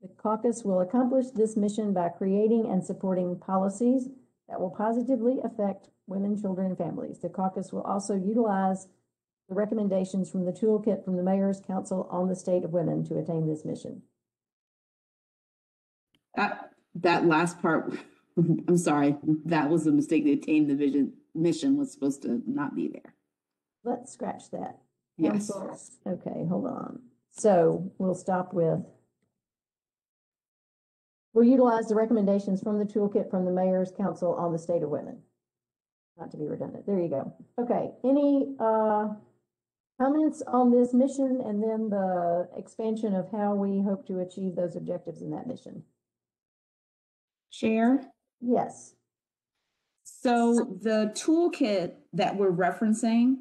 The caucus will accomplish this mission by creating and supporting policies that will positively affect women, children, and families. The caucus will also utilize the recommendations from the toolkit from the Mayor's Council on the State of Women to attain this mission. That last part, I'm sorry, that was a mistake. The attain the mission was supposed to not be there. Let's scratch that. Yes. Okay, hold on. So we'll stop with, we'll utilize the recommendations from the toolkit from the Mayor's Council on the State of Women. Not to be redundant. There you go. Okay, any comments on this mission and then the expansion of how we hope to achieve those objectives in that mission? Chair? Yes. So the toolkit that we're referencing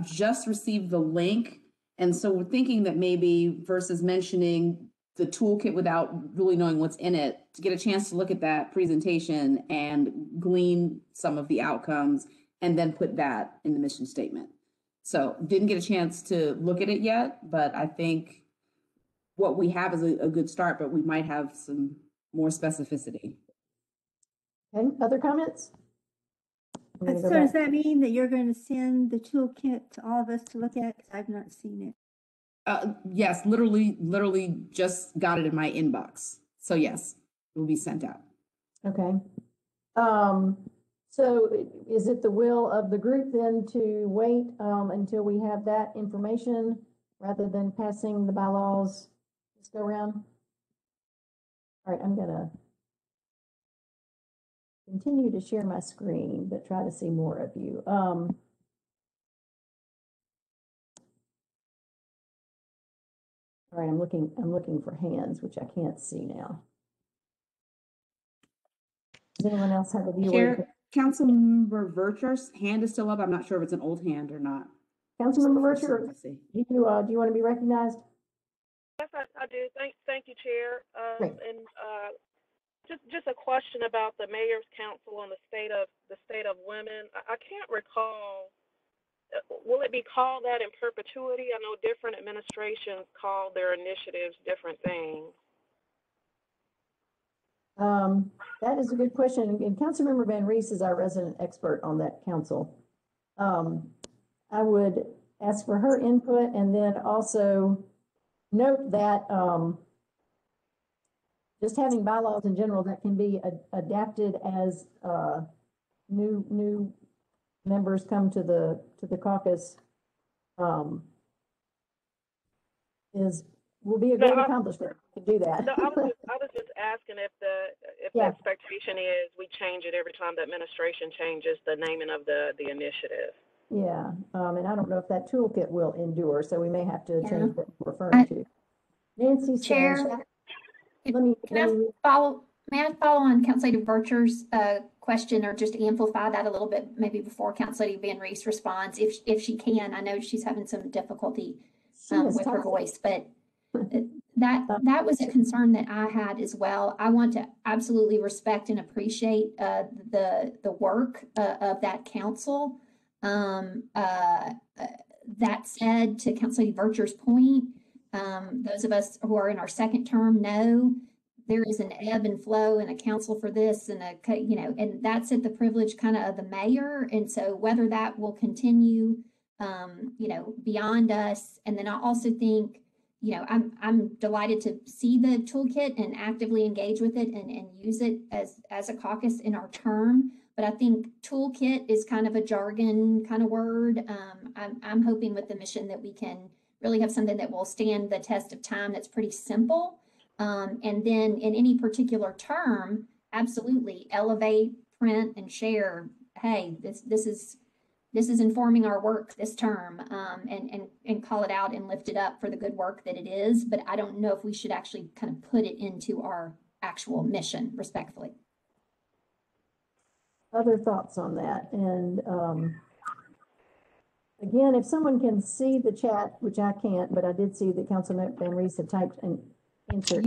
just received the link. And so we're thinking that maybe versus mentioning the toolkit without really knowing what's in it, to get a chance to look at that presentation and glean some of the outcomes and then put that in the mission statement. So didn't get a chance to look at it yet, but I think what we have is a good start, but we might have some more specificity. Okay, other comments? So does that mean that you're going to send the toolkit to all of us to look at? Because I've not seen it. Yes, literally just got it in my inbox. So yes, it will be sent out. Okay. So is it the will of the group then to wait until we have that information rather than passing the bylaws this go around? All right, I'm gonna continue to share my screen, but try to see more of you. All right, I'm looking for hands, which I can't see now. Does anyone else have a view? Chair, Councilmember Vercher's hand is still up. I'm not sure if it's an old hand or not. Councilmember Vercher, do you want to be recognized? Yes, I do. Thank you, Chair. Great. And just a question about the Mayor's Council on the state of women. I can't recall. Will it be called that in perpetuity? I know different administrations call their initiatives different things. That is a good question. And Councilmember Van Rees is our resident expert on that council. I would ask for her input and then also note that just having bylaws in general that can be adapted as new members come to the caucus will be a great accomplishment to do that. No, I was just asking if the expectation is we change it every time the administration changes the naming of the initiative. Yeah, and I don't know if that toolkit will endure, so we may have to change what we're referring to. Nancy Chair, may I follow on Councilor Vercher's question, or just amplify that a little bit, maybe before Councilor Van Rees responds, if she can. I know she's having some difficulty with her voice, but that was a concern that I had as well. I want to absolutely respect and appreciate the work of that council. That said, to Councilor Vercher's point, those of us who are in our second term know there is an ebb and flow and a council for this and and that's at the privilege kind of the mayor. And so whether that will continue, beyond us. And then I also think, I'm delighted to see the toolkit and actively engage with it and use it as a caucus in our term. But I think toolkit is kind of a jargon kind of word. I'm hoping with the mission that we can really have something that will stand the test of time that's pretty simple. And then in any particular term, absolutely elevate, print, and share. Hey, this is informing our work this term, and call it out and lift it up for the good work that it is. But I don't know if we should actually kind of put it into our actual mission, respectfully. Other thoughts on that? And again, if someone can see the chat, which I can't, but I did see that Councilman Van Rees had typed an answer.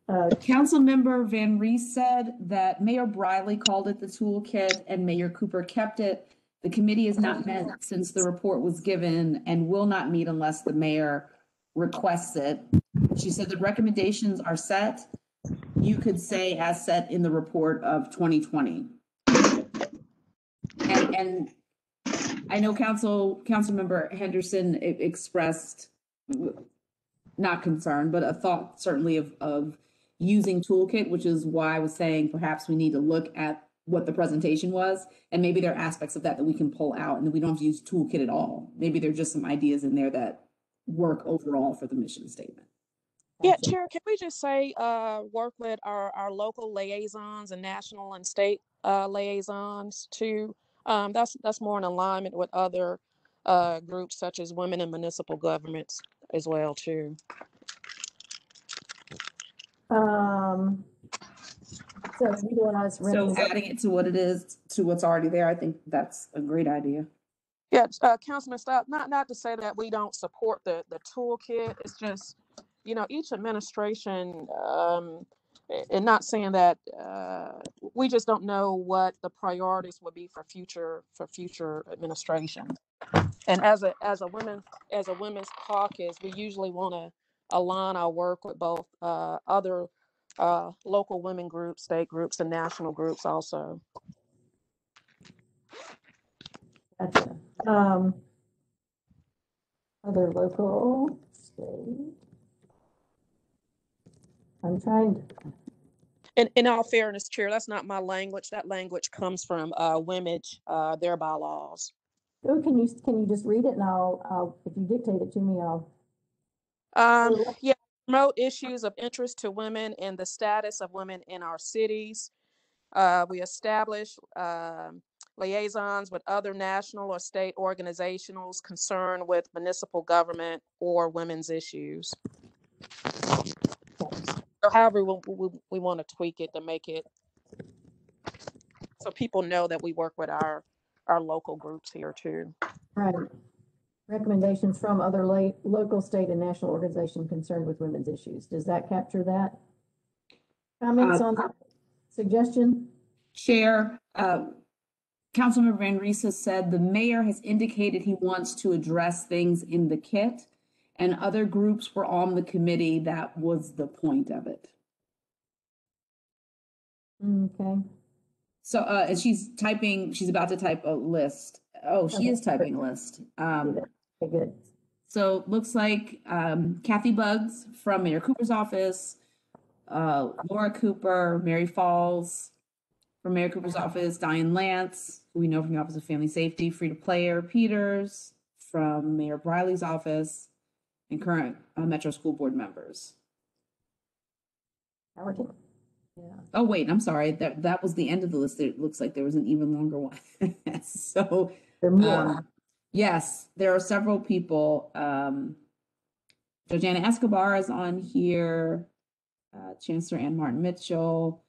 Councilmember Van Rees said that Mayor Briley called it the toolkit and Mayor Cooper kept it. The committee has not met since the report was given and will not meet unless the mayor requests it. She said the recommendations are set. You could say as set in the report of 2020. And I know Councilmember Henderson expressed not concern, but a thought certainly of using toolkit, which is why I was saying perhaps we need to look at what the presentation was, and maybe there are aspects of that we can pull out and we don't have to use toolkit at all. Maybe there are just some ideas in there that work overall for the mission statement. Yeah, Chair, can we just say work with our local liaisons and national and state liaisons too? That's more in alignment with other groups such as women in municipal governments as well too. So adding it to what it is, to what's already there, I think that's a great idea. Yeah, Councilman Stout, not to say that we don't support the toolkit. It's just, each administration, and not saying that we just don't know what the priorities would be for future administration. And as a women's caucus, we usually want to align our work with both other local women groups, state groups, and national groups also. Gotcha. Other local, state. I'm trying to. In all fairness, Chair, that's not my language. That language comes from WIMAGE, their bylaws. Oh, can you just read it and I'll if you dictate it to me, I'll. Yeah, promote issues of interest to women and the status of women in our cities. We establish liaisons with other national or state organizations concerned with municipal government or women's issues. So however we want to tweak it to make it so people know that we work with our local groups here too. Right. Recommendations from other local, state, and national organizations concerned with women's issues. Does that capture that? Comments on that suggestion? Chair, Councilmember Van Rees has said the mayor has indicated he wants to address things in the kit, and other groups were on the committee. That was the point of it. Okay. So, and she's about to type a list. Oh, she is typing a list. Okay, good. So looks like Kathy Buggs from Mayor Cooper's office, Laura Cooper, Mary Falls from Mayor Cooper's office, Diane Lance, who we know from the Office of Family Safety, Frida Player Peters from Mayor Briley's office, and current Metro School Board members. Yeah. Oh, wait, I'm sorry. That was the end of the list. It looks like there was an even longer one. So, yes, there are several people. Georgiana Escobar is on here, Chancellor Ann Martin Mitchell,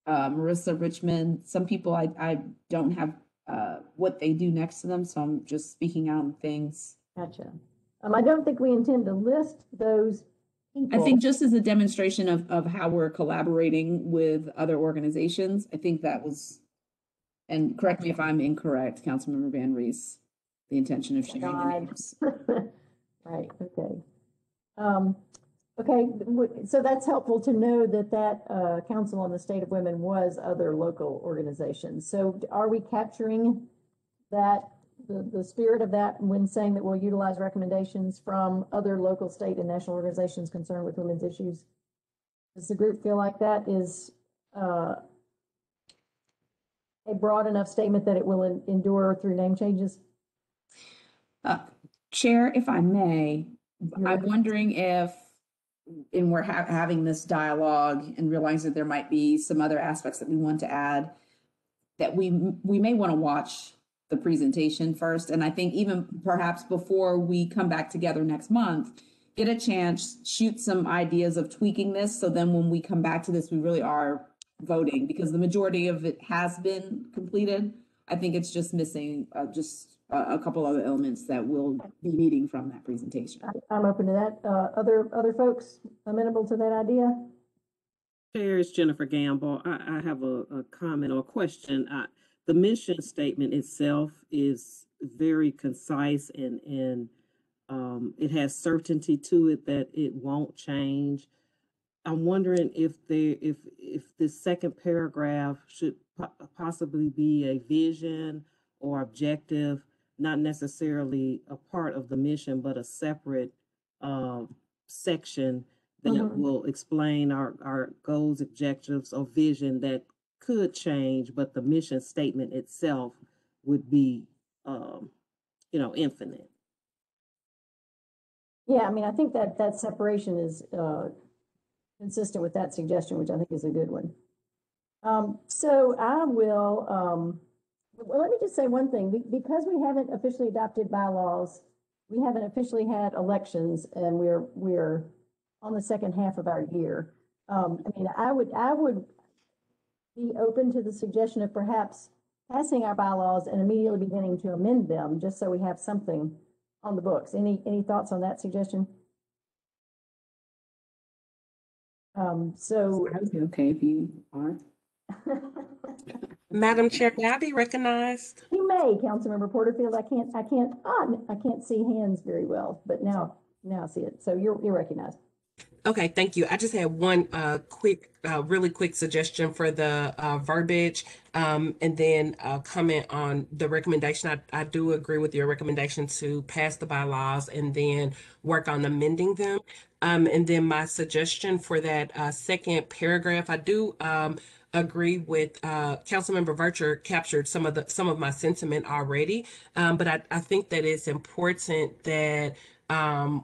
Marissa Richmond. Some people I don't have what they do next to them, so I'm just speaking out on things. Gotcha. I don't think we intend to list those I think just as a demonstration of how we're collaborating with other organizations, I think that was, and correct me if I'm incorrect, Councilmember Van Rees, the intention of sharing the names. Right, okay. Okay, so that's helpful to know that Council on the State of Women was other local organizations. So are we capturing that, the spirit of that when saying that we'll utilize recommendations from other local, state, and national organizations concerned with women's issues? Does the group feel like that is a broad enough statement that it will endure through name changes? Chair, if I may, I'm wondering if, and we're having this dialogue and realizing that there might be some other aspects that we want to add, that we may want to watch the presentation first. And I think even perhaps before we come back together next month, get a chance, shoot some ideas of tweaking this. So then when we come back to this, we really are voting, because the majority of it has been completed. I think it's just missing just a couple other elements that we'll be needing from that presentation. I'm open to that. Other folks amenable to that idea? Chair, it's Jennifer Gamble. I have a comment or a question. The mission statement itself is very concise and it has certainty to it that it won't change. I'm wondering if this second paragraph should possibly be a vision or objective, not necessarily a part of the mission, but a separate section that will explain our goals, objectives, or vision that could change, but the mission statement itself would be, infinite. Yeah, I mean, I think that separation is consistent with that suggestion, which I think is a good one. So I will, well, let me just say one thing. Because we haven't officially adopted bylaws, we haven't officially had elections, and we're on the second half of our year. I mean, I would be open to the suggestion of perhaps passing our bylaws and immediately beginning to amend them, just so we have something on the books. Any thoughts on that suggestion? So I would be okay if you are. Madam Chair, may I be recognized? You may, Councilmember Porterfield. I can't see hands very well, but now I see it. So you're recognized. Okay, thank you. I just had one really quick suggestion for the verbiage, and then comment on the recommendation. I do agree with your recommendation to pass the bylaws and then work on amending them. And then my suggestion for that second paragraph, I do agree with Councilmember Vercher captured some of my sentiment already, but I think that it's important that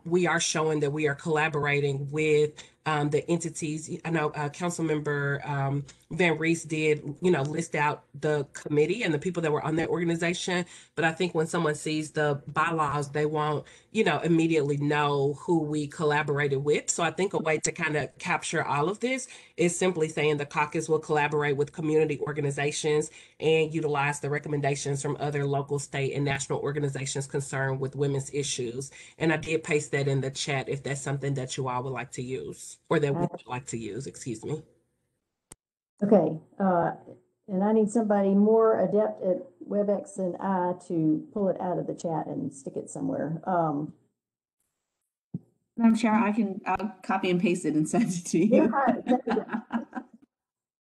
we are showing that we are collaborating with the entities. I know Councilmember Van Rees did, list out the committee and the people that were on that organization. But I think when someone sees the bylaws, they won't, immediately know who we collaborated with. So I think a way to kind of capture all of this is simply saying the caucus will collaborate with community organizations and utilize the recommendations from other local, state, and national organizations concerned with women's issues. And I did paste that in the chat if that's something that you all would like to use, or that we would like to use, excuse me. Okay, and I need somebody more adept at WebEx than I to pull it out of the chat and stick it somewhere. Madam Chair, I'll copy and paste it and send it to you.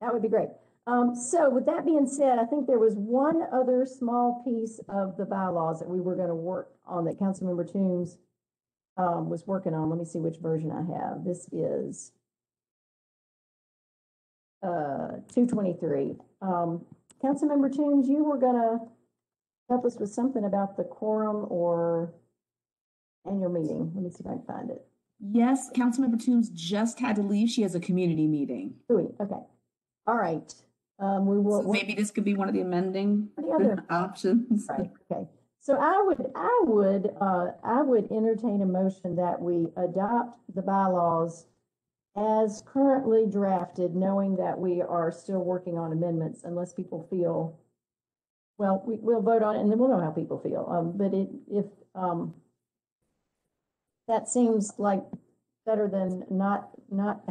That would be great. So with that being said, I think there was one other small piece of the bylaws that we were going to work on that Councilmember Toombs was working on. Let me see which version I have. This is 223. Councilmember Toombs, you were going to help us with something about the quorum or annual meeting. Let me see if I can find it. Yes, Councilmember Toombs just had to leave. She has a community meeting. Okay. All right. We will. So maybe this could be one of the amending options. Right. Okay. So I would entertain a motion that we adopt the bylaws as currently drafted, knowing that we are still working on amendments, unless people feel, well, we'll vote on it and then we'll know how people feel. But if that seems like better than not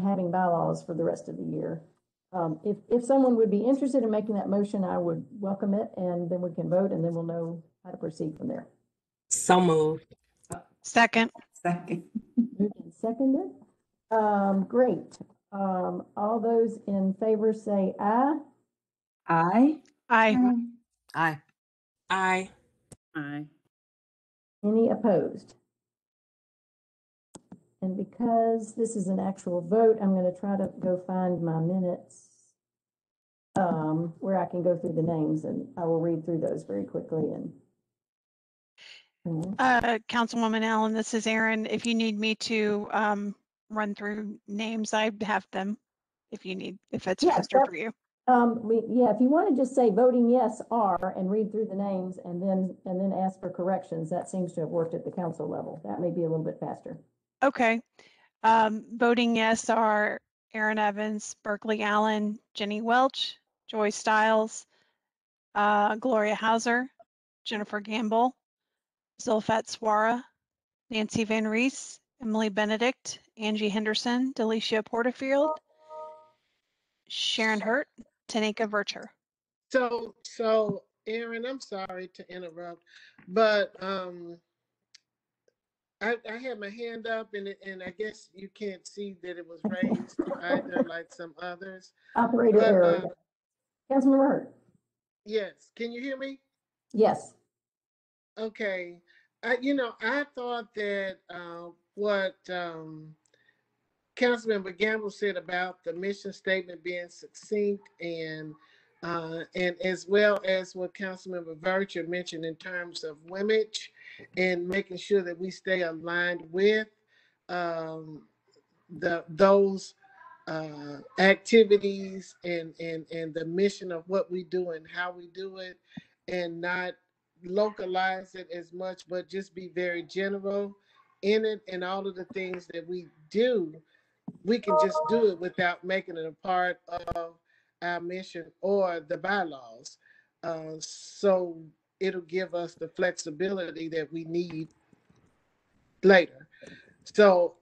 having bylaws for the rest of the year. If someone would be interested in making that motion, I would welcome it, and then we can vote, and then we'll know how to proceed from there. So moved. Second. Second. Moved and seconded. Great. All those in favor say aye. Aye. Aye. Aye. Aye. Aye. Any opposed? And because this is an actual vote, I'm going to try to go find my minutes where I can go through the names, and I will read through those very quickly. Councilwoman Allen, this is Erin. If you need me to run through names, I have them if it's faster for you. If you want to just say voting yes are and read through the names and then ask for corrections, that seems to have worked at the council level. That may be a little bit faster. Okay. Voting yes are Aaron Evans, Berkeley Allen, Jenny Welch, Joy Stiles, Gloria Hauser, Jennifer Gamble, Zulfat Swara, Nancy Van Rees, Emily Benedict, Angie Henderson, Delicia Porterfield, Sharon Hurt, Tanika Vercher. So Aaron, I'm sorry to interrupt, but I had my hand up and I guess you can't see that it was raised either like some others. Operator error. Councilmember Hurt. Yes. Can you hear me? Yes. Okay. I thought that what Councilmember Gamble said about the mission statement being succinct and as well as what Councilmember Vercher mentioned in terms of image and making sure that we stay aligned with those activities and the mission of what we do and how we do it, and not localize it as much, but just be very general in it, and all of the things that we do, we can just do it without making it a part of our mission or the bylaws. So it'll give us the flexibility that we need later. So,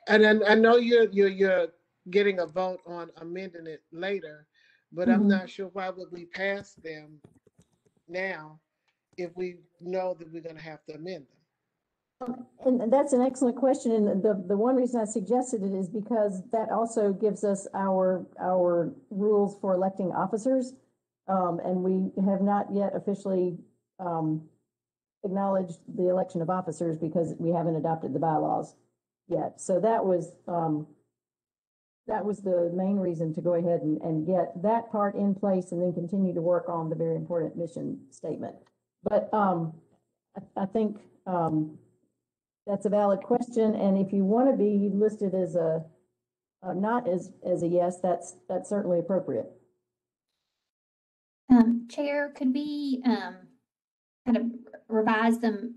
and I know you're getting a vote on amending it later, but I'm not sure why would we pass them now if we know that we're going to have to amend them. And that's an excellent question. And the one reason I suggested it is because that also gives us our rules for electing officers. And we have not yet officially acknowledged the election of officers because we haven't adopted the bylaws yet. So that was the main reason to go ahead and get that part in place and then continue to work on the very important mission statement. But I think that's a valid question, and if you want to be listed as a not as a yes, that's certainly appropriate. Chair, could we kind of revise the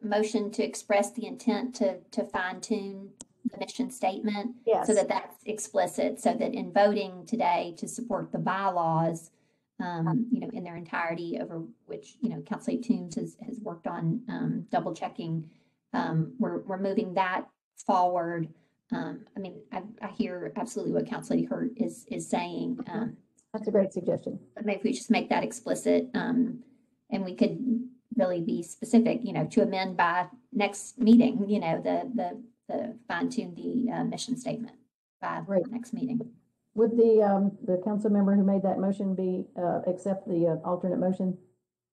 motion to express the intent to fine tune the mission statement? Yes. So that that's explicit, so that in voting today to support the bylaws, in their entirety, over which, Councilor Toombs has worked on double checking. We're moving that forward. I hear absolutely what Councilor Hurt is saying. That's a great suggestion. But maybe we just make that explicit, and we could really be specific, to amend by next meeting, the fine tune the mission statement by next meeting. Would the council member who made that motion accept the alternate motion?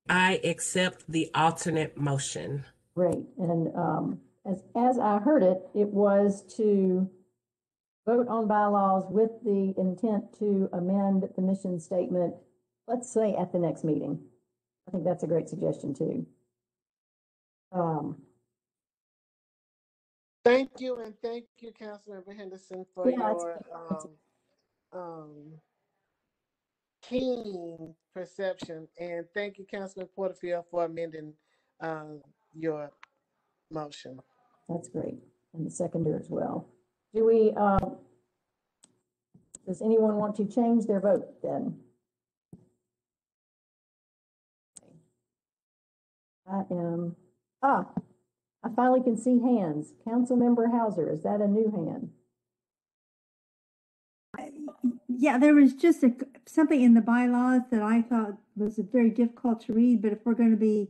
I accept the alternate motion. Great. And as I heard it, it was to vote on bylaws with the intent to amend the mission statement, let's say at the next meeting. I think that's a great suggestion too. Thank you, and thank you, Councilmember Henderson, for your keen perception, and thank you, Councilman Porterfield, for amending your motion. That's great, and the seconder as well. Do we? Does anyone want to change their vote then? I I finally can see hands. Councilmember Hauser, is that a new hand? Yeah, there was just something in the bylaws that I thought was very difficult to read, but if we're going to be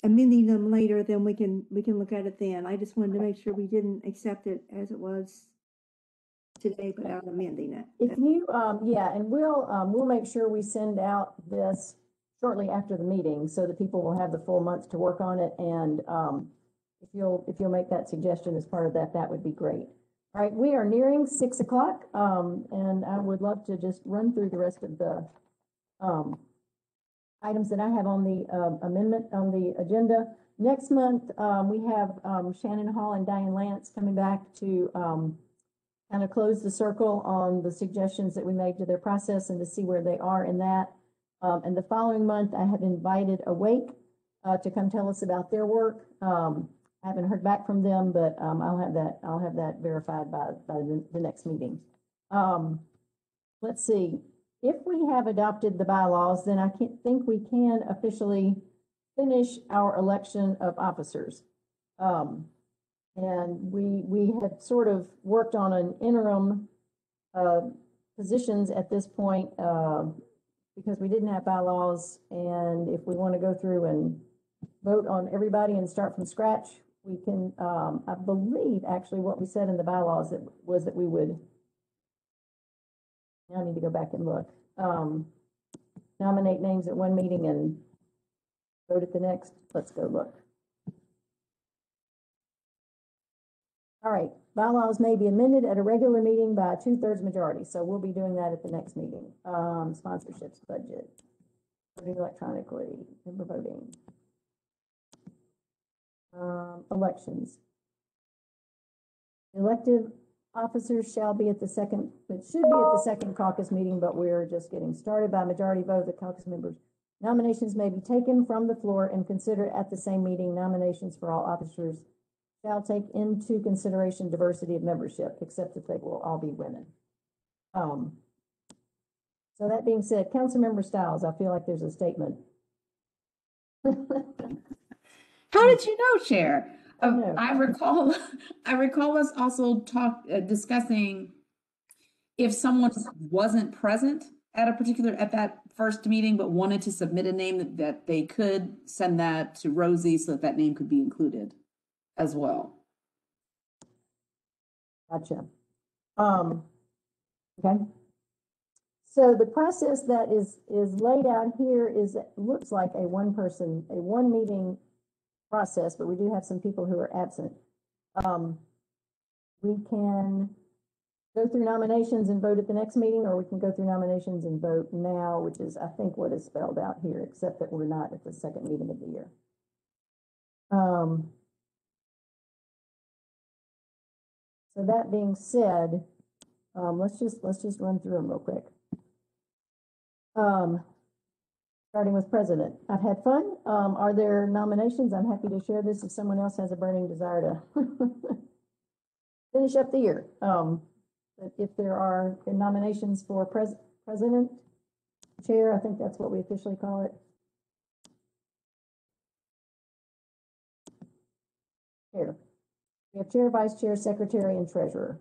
amending them later, then we can look at it then. I just wanted to make sure we didn't accept it as it was today without amending it. If you, yeah, and we'll make sure we send out this shortly after the meeting so that people will have the full month to work on it. And if you'll make that suggestion as part of that, that would be great. All right, we are nearing 6 o'clock, and I would love to just run through the rest of the items that I have on the amendment on the agenda. Next month, we have Shannon Hall and Diane Lance coming back to kind of close the circle on the suggestions that we made to their process and to see where they are in that. And the following month, I have invited Awake to come tell us about their work. I haven't heard back from them, but I'll have that verified by the next meeting. Let's see. If we have adopted the bylaws, then I think we can officially finish our election of officers. And we had sort of worked on an interim positions at this point because we didn't have bylaws. And if we want to go through and vote on everybody and start from scratch, we can, I believe actually what we said in the bylaws was that we would, now I need to go back and look, nominate names at one meeting and vote at the next. Let's go look. All right, bylaws may be amended at a regular meeting by a 2/3 majority. So we'll be doing that at the next meeting. Sponsorships, budget, voting electronically, member voting. Elections. Elective officers shall be at the second, it should be at the second caucus meeting, but we're just getting started. By majority vote of the caucus members. Nominations may be taken from the floor and considered at the same meeting. Nominations for all officers shall take into consideration diversity of membership, except that they will all be women. So that being said, Councilmember Stiles, I feel like there's a statement. How did you know, Chair? No. I recall us also discussing if someone wasn't present at that first meeting, but wanted to submit a name that they could send that to Rosie so that name could be included as well. Gotcha. Okay. So the process that is laid out here looks like a one meeting process, but we do have some people who are absent. We can go through nominations and vote at the next meeting, or we can go through nominations and vote now, which is, I think, what is spelled out here, except that we're not at the second meeting of the year. So that being said, let's just run through them real quick. Starting with president. I've had fun. Are there nominations? I'm happy to share this if someone else has a burning desire to finish up the year. But if there are nominations for president, chair, I think that's what we officially call it. Chair. We have chair, vice chair, secretary, and treasurer.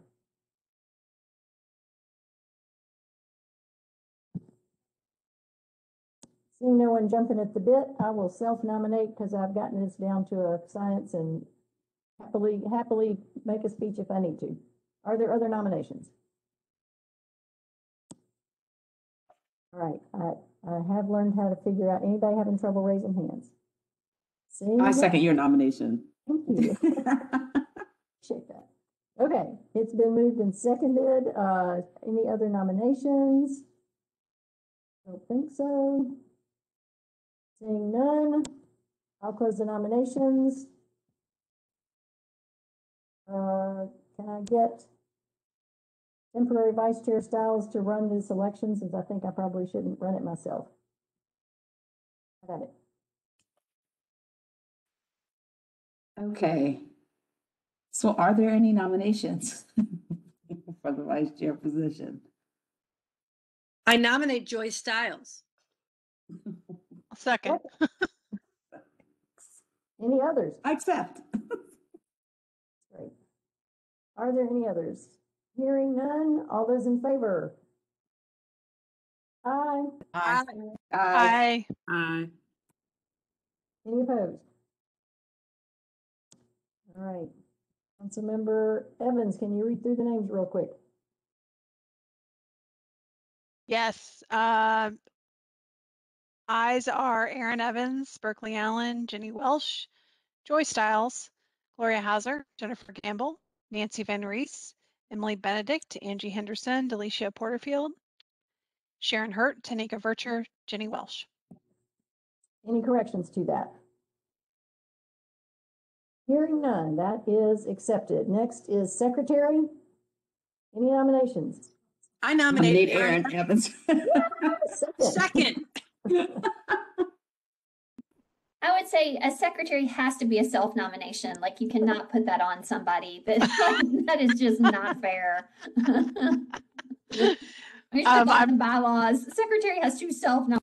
Seeing no one jumping at the bit, I will self-nominate because I've gotten this down to a science and happily make a speech if I need to. Are there other nominations? All right, I have learned how to figure out, anybody having trouble raising hands? I second your nomination. Thank you. Appreciate that. Okay, it's been moved and seconded. Any other nominations? Don't think so. Seeing none, I'll close the nominations. Can I get temporary vice chair Stiles to run this election, since I think I probably shouldn't run it myself? I got it. Okay. So are there any nominations for the vice chair position? I nominate Joyce Stiles. Second. Any others? I accept. Great. Are there any others? Hearing none, all those in favor? Aye. Aye. Aye. Aye. Any opposed? All right. Councilmember Evans, can you read through the names real quick? Yes. Ayes are Aaron Evans, Berkeley Allen, Jenny Welsh, Joy Stiles, Gloria Hauser, Jennifer Gamble, Nancy Van Rees, Emily Benedict, Angie Henderson, Delicia Porterfield, Sharon Hurt, Tanika Vercher, Jenny Welsh. Any corrections to that? Hearing none, that is accepted. Next is secretary. Any nominations? I nominate Aaron Evans. Second. I would say a secretary has to be a self-nomination. Like, you cannot put that on somebody. That is just not fair. We should on the bylaws. Secretary has to self-nominate.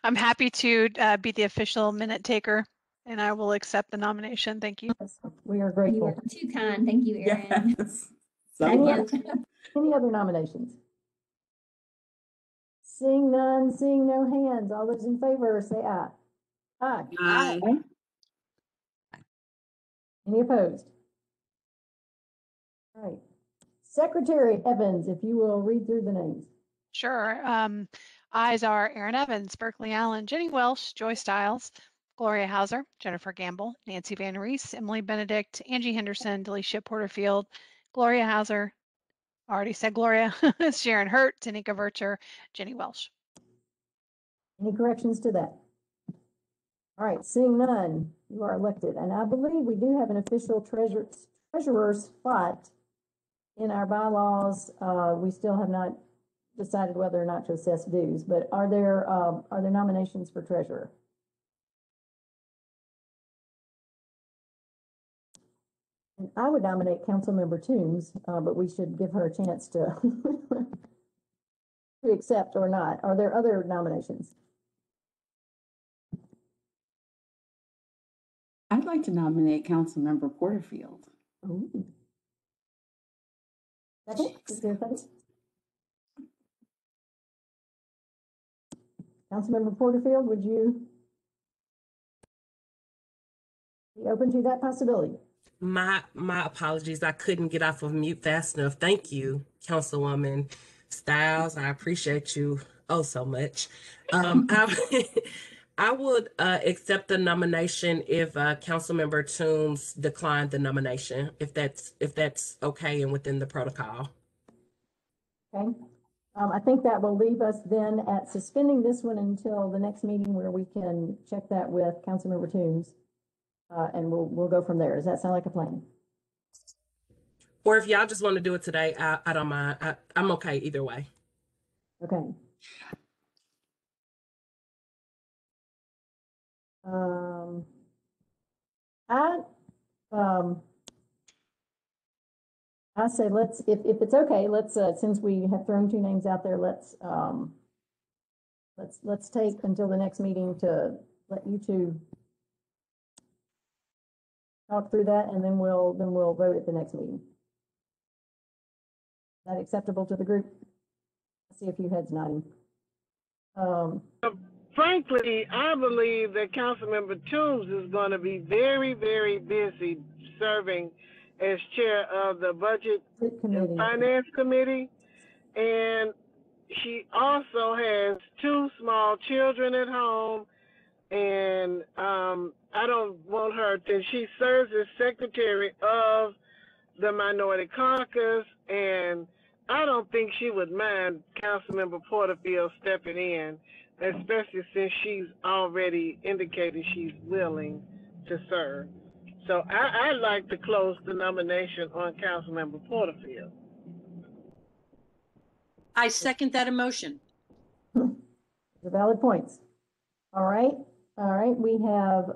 I'm happy to be the official minute taker, and I will accept the nomination. Thank you. We are You grateful. are too kind. Thank you, Erin. Yes. Any other nominations? Seeing none, seeing no hands, all those in favor say aye. Aye. Aye. Any opposed? All right. Secretary Evans, if you will read through the names. Sure. Ayes are Aaron Evans, Berkeley Allen, Jenny Welsh, Joy Stiles, Gloria Hauser, Jennifer Gamble, Nancy Van Rees, Emily Benedict, Angie Henderson, Delicia Porterfield, Gloria Hauser, already said Gloria, Sharon Hurt, Tanika Vercher, Jenny Welsh. Any corrections to that? All right, seeing none, you are elected. And I believe we do have an official treasurer spot in our bylaws. We still have not decided whether or not to assess dues, but are there nominations for treasurer? And I would nominate Councilmember Toombs, but we should give her a chance to to accept or not. Are there other nominations? I'd like to nominate Councilmember Porterfield. Ooh. Second? Is there a second? Councilmember Porterfield, would you be open to that possibility? My apologies. I couldn't get off of mute fast enough. Thank you, Councilwoman Stiles. I appreciate you oh so much. I would accept the nomination if Councilmember Toombs declined the nomination, if that's okay and within the protocol. Okay. I think that will leave us then at suspending this one until the next meeting where we can check that with Councilmember Toombs. And we'll go from there. Does that sound like a plan? Or if y'all just want to do it today, I don't mind. I'm okay either way. Okay. I say let's, if it's okay, let's since we have thrown two names out there, let's take until the next meeting to let you two talk through that, and then we'll vote at the next meeting. Is that acceptable to the group? I see a few heads nodding. Frankly, I believe that Councilmember Toombs is going to be very, very busy serving as chair of the Budget and Finance Committee. And she also has two small children at home. And I don't want her to, she serves as secretary of the Minority Caucus, and I don't think she would mind Councilmember Porterfield stepping in, especially since she's already indicated she's willing to serve. So I'd like to close the nomination on Councilmember Porterfield. I second that emotion. The valid points. All right. We have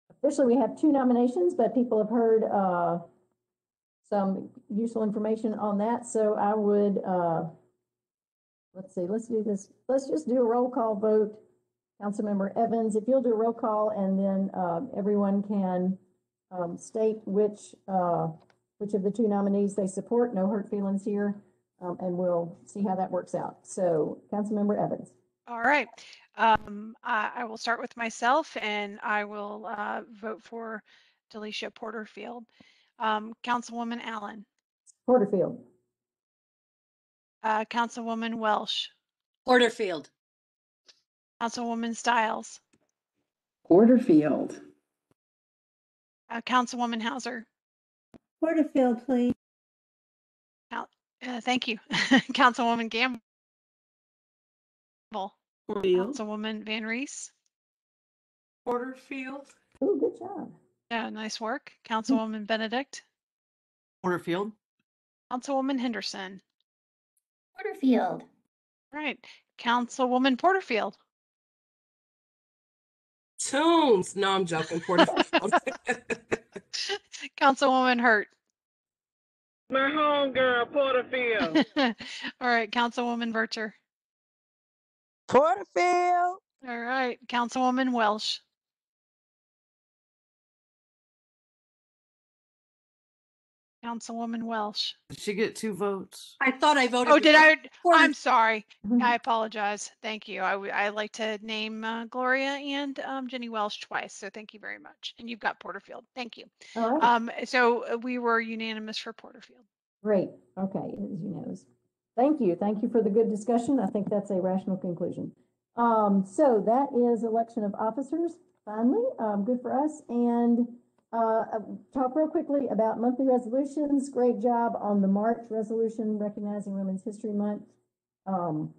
officially we have two nominations, but people have heard some useful information on that. So I would let's see. Let's do this. Let's just do a roll call vote Councilmember Evans, if you'll do a roll call and then everyone can state which of the two nominees they support. No hurt feelings here, and we'll see how that works out. So, Councilmember Evans. All right. I will start with myself, and I will vote for Delisha Porterfield. Councilwoman Allen. Porterfield. Councilwoman Welsh. Porterfield. Councilwoman Stiles. Porterfield. Councilwoman Hauser. Porterfield, please. Thank you. Councilwoman Gamble. Porterfield. Councilwoman Van Rees. Porterfield. Oh, good job. Yeah, nice work. Councilwoman Benedict. Porterfield. Councilwoman Henderson. Porterfield. Right. Councilwoman Porterfield. Toombs. No, I'm joking. Porterfield. Councilwoman Hurt. My homegirl, Porterfield. All right. Councilwoman Vercher. Porterfield. All right. Councilwoman Welsh. Councilwoman Welsh. Did she get 2 votes? I thought I voted. Oh, did I? Porter- I'm sorry. I apologize. Thank you. I like to name Gloria and Jenny Welsh twice. So thank you very much. And you've got Porterfield. Thank you. All right. So we were unanimous for Porterfield. Great. Okay, it is unanimous. Thank you. Thank you for the good discussion. I think that's a rational conclusion. So that is election of officers. Finally, good for us. And talk real quickly about monthly resolutions. Great job on the March resolution recognizing Women's History Month. And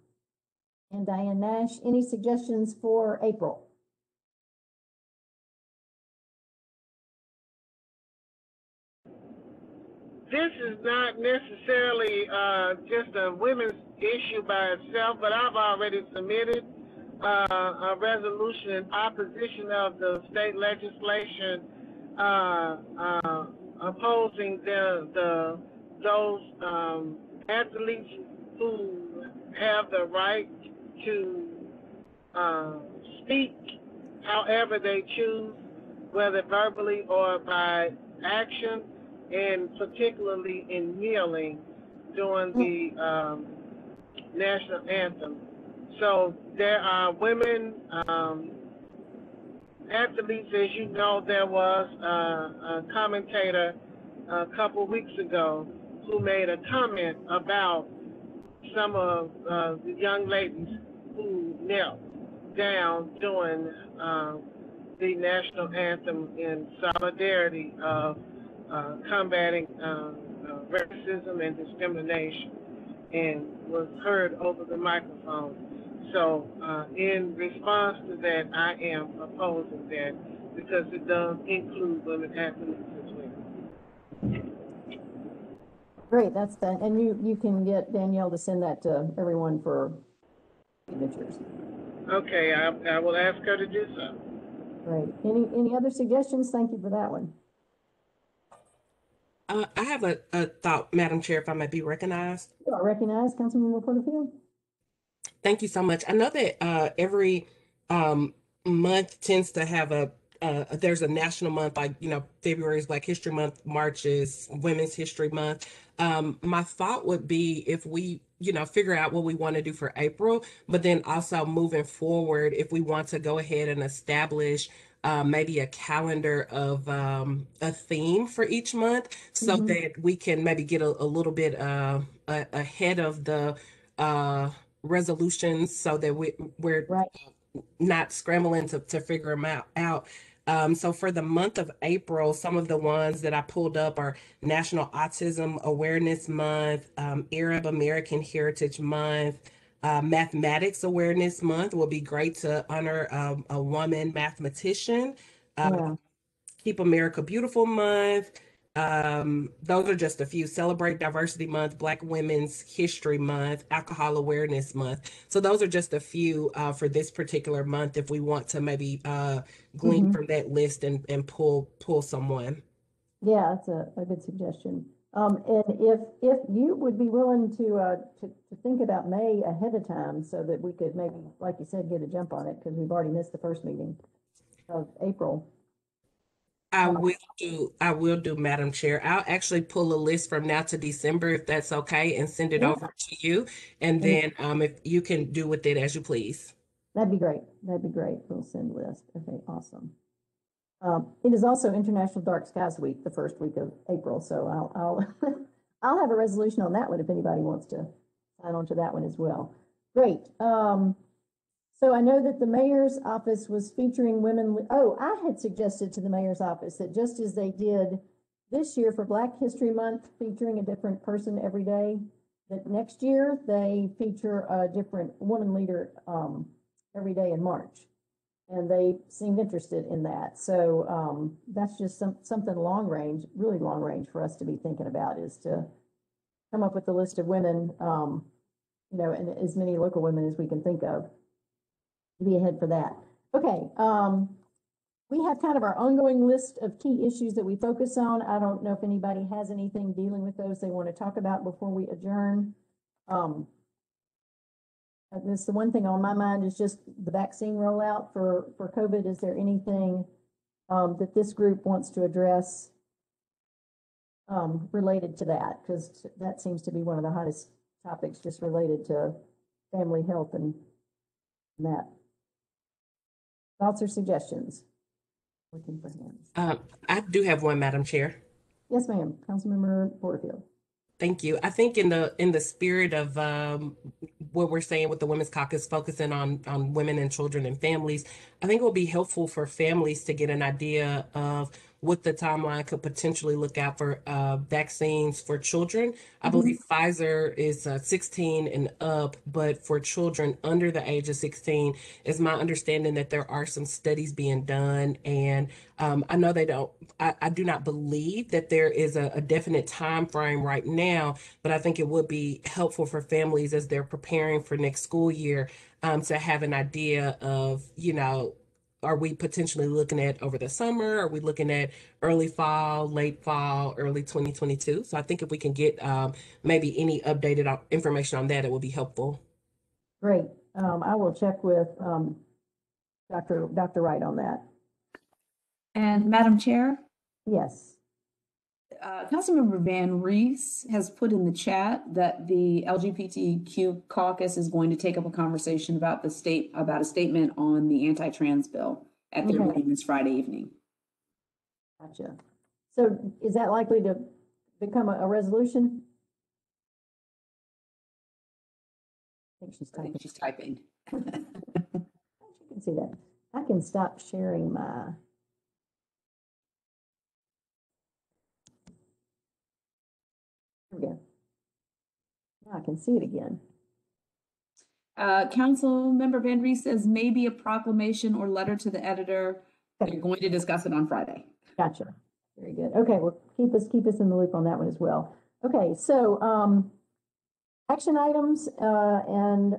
Diane Nash, any suggestions for April? This is not necessarily just a women's issue by itself, but I've already submitted a resolution in opposition of the state legislation opposing those athletes who have the right to speak however they choose, whether verbally or by action, and particularly in kneeling during the national anthem. So there are women athletes, as you know. There was a commentator a couple weeks ago who made a comment about some of the young ladies who knelt down during the national anthem in solidarity of combating racism and discrimination, and was heard over the microphone. So in response to that, I am opposing that because it does include women athletes as well. Great, that's that. And you can get Danielle to send that to everyone for signatures. Okay, I will ask her to do so. Great. Any other suggestions? Thank you for that one. I have a thought, Madam Chair, if I might be recognized. You are recognized, Councilmember Porterfield. Thank you so much. I know that every month tends to have there's a national month, like, February is Black History Month, March is Women's History Month. My thought would be if we, figure out what we want to do for April, but then also moving forward, if we want to go ahead and establish maybe a calendar of a theme for each month, so that we can maybe get a little bit ahead of the resolutions, so that we're right. Not scrambling to figure them out. So for the month of April, some of the ones that I pulled up are National Autism Awareness Month, Arab American Heritage Month, Mathematics Awareness Month. Will be great to honor a woman mathematician. Yeah. Keep America Beautiful Month. Those are just a few. Celebrate Diversity Month, Black Women's History Month, Alcohol Awareness Month. So those are just a few for this particular month, if we want to maybe glean from that list and pull someone. Yeah, that's a good suggestion. And if you would be willing to think about May ahead of time so that we could maybe, like you said, get a jump on it, because we've already missed the first meeting of April. I will do, Madam Chair. I'll actually pull a list from now to December, if that's okay, and send it Yeah. over to you. And then if you can do with it as you please. That'd be great. That'd be great. We'll send list. Okay, awesome. It is also International Dark Skies Week, the first week of April. So I'll I'll have a resolution on that one if anybody wants to sign on to that one as well. Great. So I know that the mayor's office was featuring women. Oh, I had suggested to the mayor's office that just as they did this year for Black History Month, featuring a different person every day, that next year they feature a different woman leader every day in March. And they seemed interested in that. So that's just something long range, really long range for us to be thinking about, is to come up with a list of women, you know, and as many local women as we can think of. Be ahead for that. Okay. We have kind of our ongoing list of key issues that we focus on. I don't know if anybody has anything dealing with those they want to talk about before we adjourn. This, the one thing on my mind is just the vaccine rollout for COVID. Is there anything that this group wants to address related to that? Because that seems to be one of the hottest topics, just related to family health and that. Thoughts or suggestions? Looking for hands. I do have one, Madam Chair. Yes, ma'am. Councilmember Porterfield. Thank you. I think in the spirit of what we're saying with the Women's Caucus, focusing on women and children and families, I think it will be helpful for families to get an idea of what the timeline could potentially look out for vaccines for children. I believe Pfizer is 16 and up, but for children under the age of 16, is my understanding that there are some studies being done. And I know they don't, I do not believe that there is a definite time frame right now, but I think it would be helpful for families as they're preparing for next school year to have an idea of, you know, are we potentially looking at over the summer? Are we looking at early fall, late fall, early 2022? So I think if we can get maybe any updated information on that, it will be helpful. Great. I will check with Dr. Wright on that. And Madam Chair? Yes. Councilmember Van Rees has put in the chat that the LGBTQ caucus is going to take up a conversation about a statement on the anti-trans bill at their meeting this Friday evening. Gotcha. So is that likely to become a resolution? I think she's typing. You can see that. I can stop sharing my. There we go. Now I can see it again. Council Member Van Rees says maybe a proclamation or letter to the editor. They're going to discuss it on Friday. Gotcha. Very good. Okay, well, keep us in the loop on that one as well. Okay, so action items and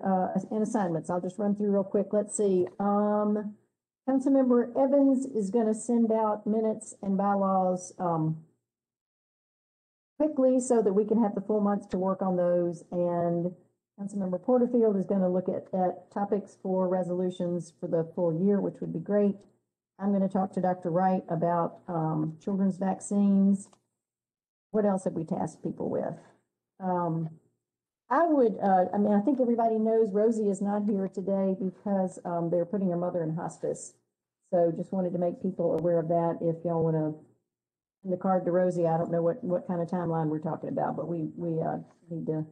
assignments. I'll just run through real quick. Let's see. Councilmember Evans is going to send out minutes and bylaws quickly so that we can have the full month to work on those. And Councilmember Porterfield is going to look at topics for resolutions for the full year, which would be great. I'm going to talk to Dr. Wright about children's vaccines. What else have we tasked people with? I mean, I think everybody knows Rosie is not here today because they're putting her mother in hospice. So just wanted to make people aware of that. If y'all want to send the card to Rosie, I don't know what kind of timeline we're talking about, but we need to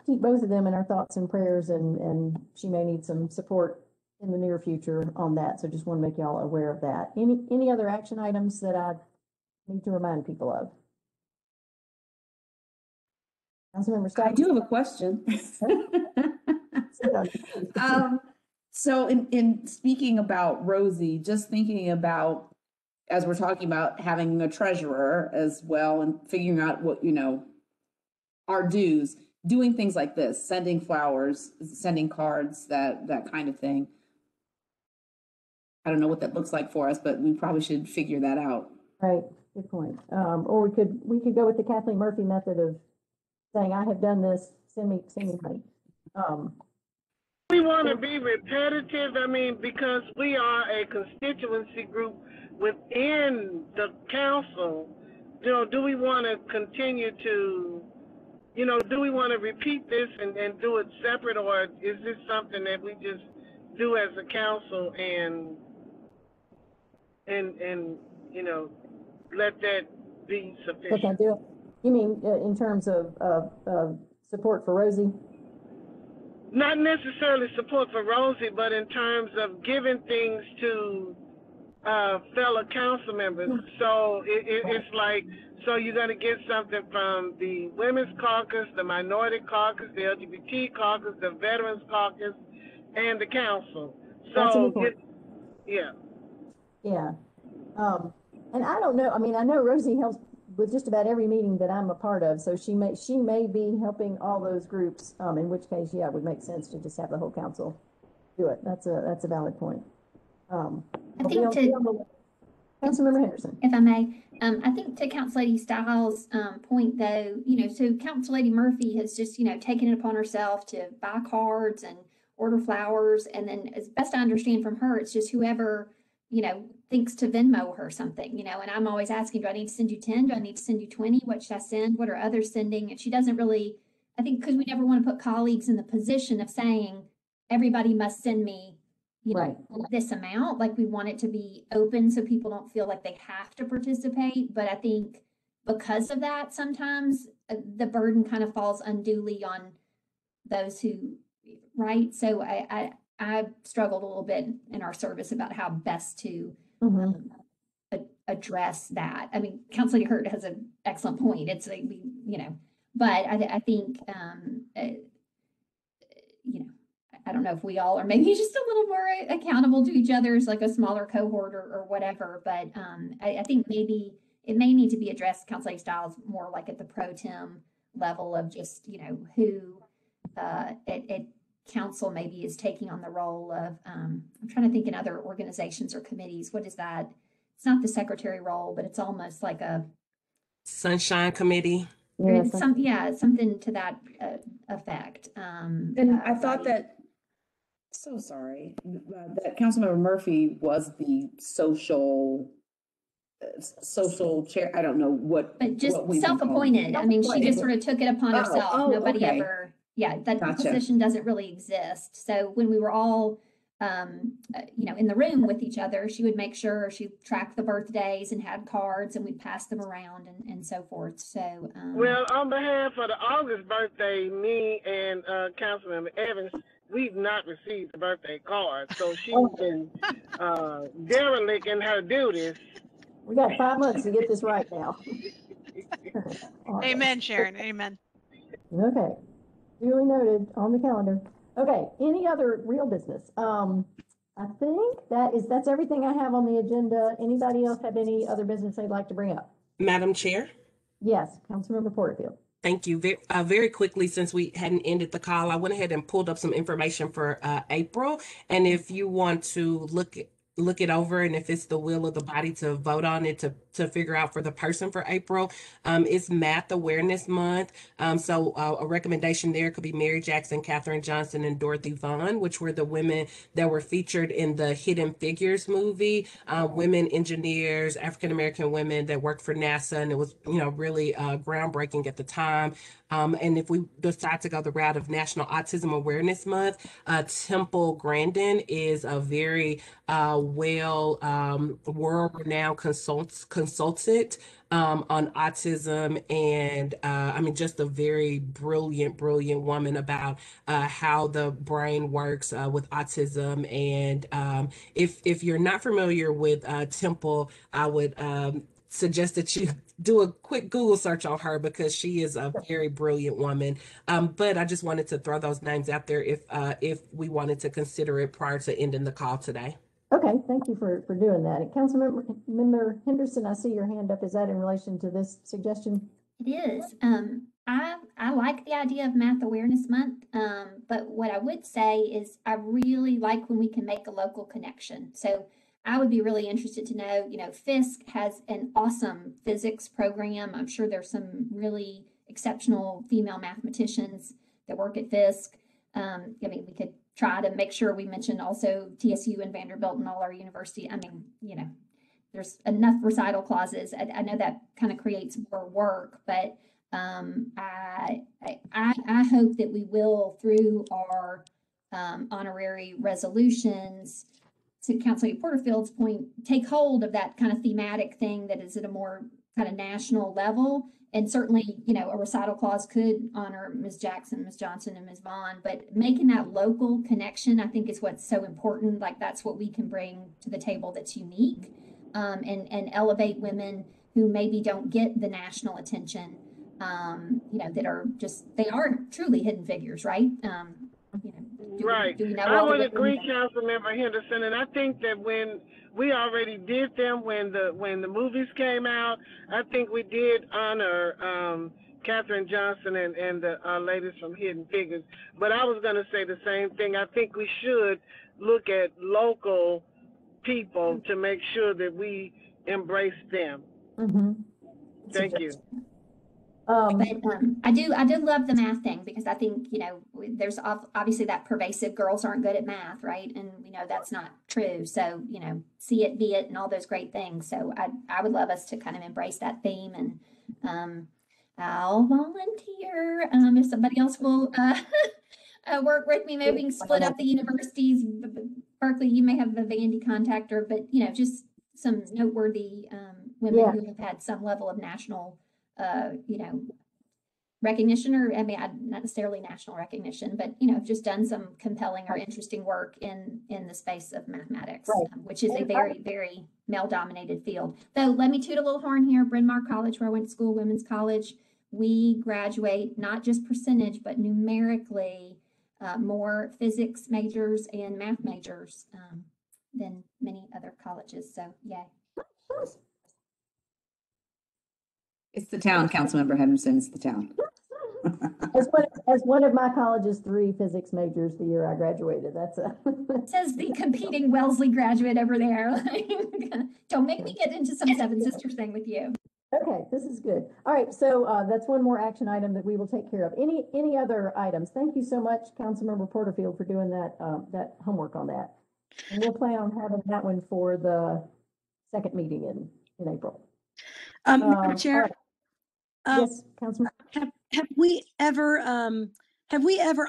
keep both of them in our thoughts and prayers, and she may need some support in the near future on that. So just want to make y'all aware of that. Any other action items that I need to remind people of? Councilmember Scott? I do have a question. So in speaking about Rosie, just thinking about, as we're talking about having a treasurer as well and figuring out what, you know, our dues, doing things like this, sending flowers, sending cards, that kind of thing. I don't know what that looks like for us, but we probably should figure that out. Right. Good point. Or we could go with the Kathleen Murphy method of saying, I have done this, send me money. We want to be repetitive. I mean, because we are a constituency group within the council, do we want to continue to, do we want to repeat this and do it separate, or is this something that we just do as a council and let that be sufficient? Can I do it? You mean in terms of support for Rosie? Not necessarily support for Rosie, but in terms of giving things to fellow council members. So it's like, so you're going to get something from the Women's Caucus, the Minority Caucus, the LGBT Caucus, the Veterans Caucus, and the council. So, yeah. Yeah. And I don't know, I mean, I know Rosie helps with just about every meeting that I'm a part of, so she may be helping all those groups, in which case, yeah, it would make sense to just have the whole council do it. That's a valid point. I think Councilmember Henderson. If I may, I think to Council Lady Styles' point though, so Council Lady Murphy has just, taken it upon herself to buy cards and order flowers. And then as best I understand from her, it's just whoever, thinks to Venmo her something, and I'm always asking, do I need to send you 10? Do I need to send you 20? What should I send? What are others sending? And she doesn't really, I think, because we never want to put colleagues in the position of saying, everybody must send me, this amount. Like, we want it to be open so people don't feel like they have to participate. But I think because of that, sometimes the burden kind of falls unduly on those who, right? So I struggled a little bit in our service about how best to address that. I mean, Councilor Hurt has an excellent point. It's like, but I think, I don't know if we all are maybe just a little more accountable to each other as like a smaller cohort or whatever. But I think maybe it may need to be addressed, Councilor Styles, more like at the pro tem level of just, who at council maybe is taking on the role of, I'm trying to think in other organizations or committees, what is that? It's not the secretary role, but it's almost like a Sunshine Committee. Something to that effect. And I thought that, so sorry, that Councilmember Murphy was the social chair. I don't know what. But just self-appointed. I mean, she just sort of took it upon herself. Nobody ever. Yeah, that position doesn't really exist. So when we were all, in the room with each other, she would make sure she tracked the birthdays and had cards, and we'd pass them around and so forth. So. Well, on behalf of the August birthday, me and Councilmember Evans, we've not received the birthday card, so she's been derelict in her duties. We got 5 months to get this right now. Amen, Sharon. Amen. Okay. Duly noted on the calendar. Okay, any other real business? I think that's everything I have on the agenda. Anybody else have any other business they'd like to bring up? Madam Chair? Yes, Councilmember Porterfield. Thank you. Very quickly, since we hadn't ended the call, I went ahead and pulled up some information for April. And if you want to look it over, and if it's the will of the body to vote on it, to figure out for the person for April, it's Math Awareness Month. So a recommendation there could be Mary Jackson, Katherine Johnson, and Dorothy Vaughn, which were the women that were featured in the Hidden Figures movie, women engineers, African-American women that worked for NASA, and it was, really groundbreaking at the time. And if we decide to go the route of National Autism Awareness Month, Temple Grandin is a very world-renowned consultant on autism, and just a very brilliant woman about how the brain works with autism. And if you're not familiar with Temple, I would suggest that you do a quick Google search on her, because she is a very brilliant woman. But I just wanted to throw those names out there if we wanted to consider it prior to ending the call today. Okay, thank you for doing that. Councilmember Henderson, I see your hand up. Is that in relation to this suggestion? It is. I like the idea of Math Awareness Month, but what I would say is I really like when we can make a local connection. So I would be really interested to know, Fisk has an awesome physics program. I'm sure there's some really exceptional female mathematicians that work at Fisk. We could try to make sure we mention also TSU and Vanderbilt and all our university. There's enough recital clauses. I know that kind of creates more work, but I hope that we will, through our honorary resolutions, to Councilor Porterfield's point, take hold of that kind of thematic thing that is at a more kind of national level. And certainly, a recital clause could honor Ms. Jackson, Ms. Johnson, and Ms. Vaughn, but making that local connection, I think, is what's so important. Like, that's what we can bring to the table that's unique, and elevate women who maybe don't get the national attention, that are they are truly hidden figures, right? Right. I would agree, Councilmember Henderson, and I think that when we already did them when the movies came out, I think we did honor Katherine Johnson and the ladies from Hidden Figures. But I was going to say the same thing. I think we should look at local people to make sure that we embrace them. Mm-hmm. Thank you. I do love the math thing, because I think, there's obviously that pervasive girls aren't good at math, right? And we know that's not true. So, see it, be it, and all those great things. So I would love us to kind of embrace that theme, and I'll volunteer if somebody else will work with me. Maybe we can split up the universities. Berkeley, you may have a Vandy contactor, but, just some noteworthy women who have had some level of national recognition, or not necessarily national recognition, but just done some compelling or interesting work in the space of mathematics, which is a very, very male-dominated field. Though, let me toot a little horn here. Bryn Mawr College, where I went to school, women's college, we graduate not just percentage, but numerically more physics majors and math majors than many other colleges. So, yay. It's the town, Councilmember Henderson. It's the town. As one of my college's 3 physics majors the year I graduated. That's It says the competing Wellesley graduate over there. Don't make me get into some Seven Sisters thing with you. Okay, this is good. All right, so that's one more action item that we will take care of. Any other items? Thank you so much, Councilmember Porterfield, for doing that homework on that. And we'll plan on having that one for the second meeting in April. Madam Chair. Right. Yes, Councilman. Have we ever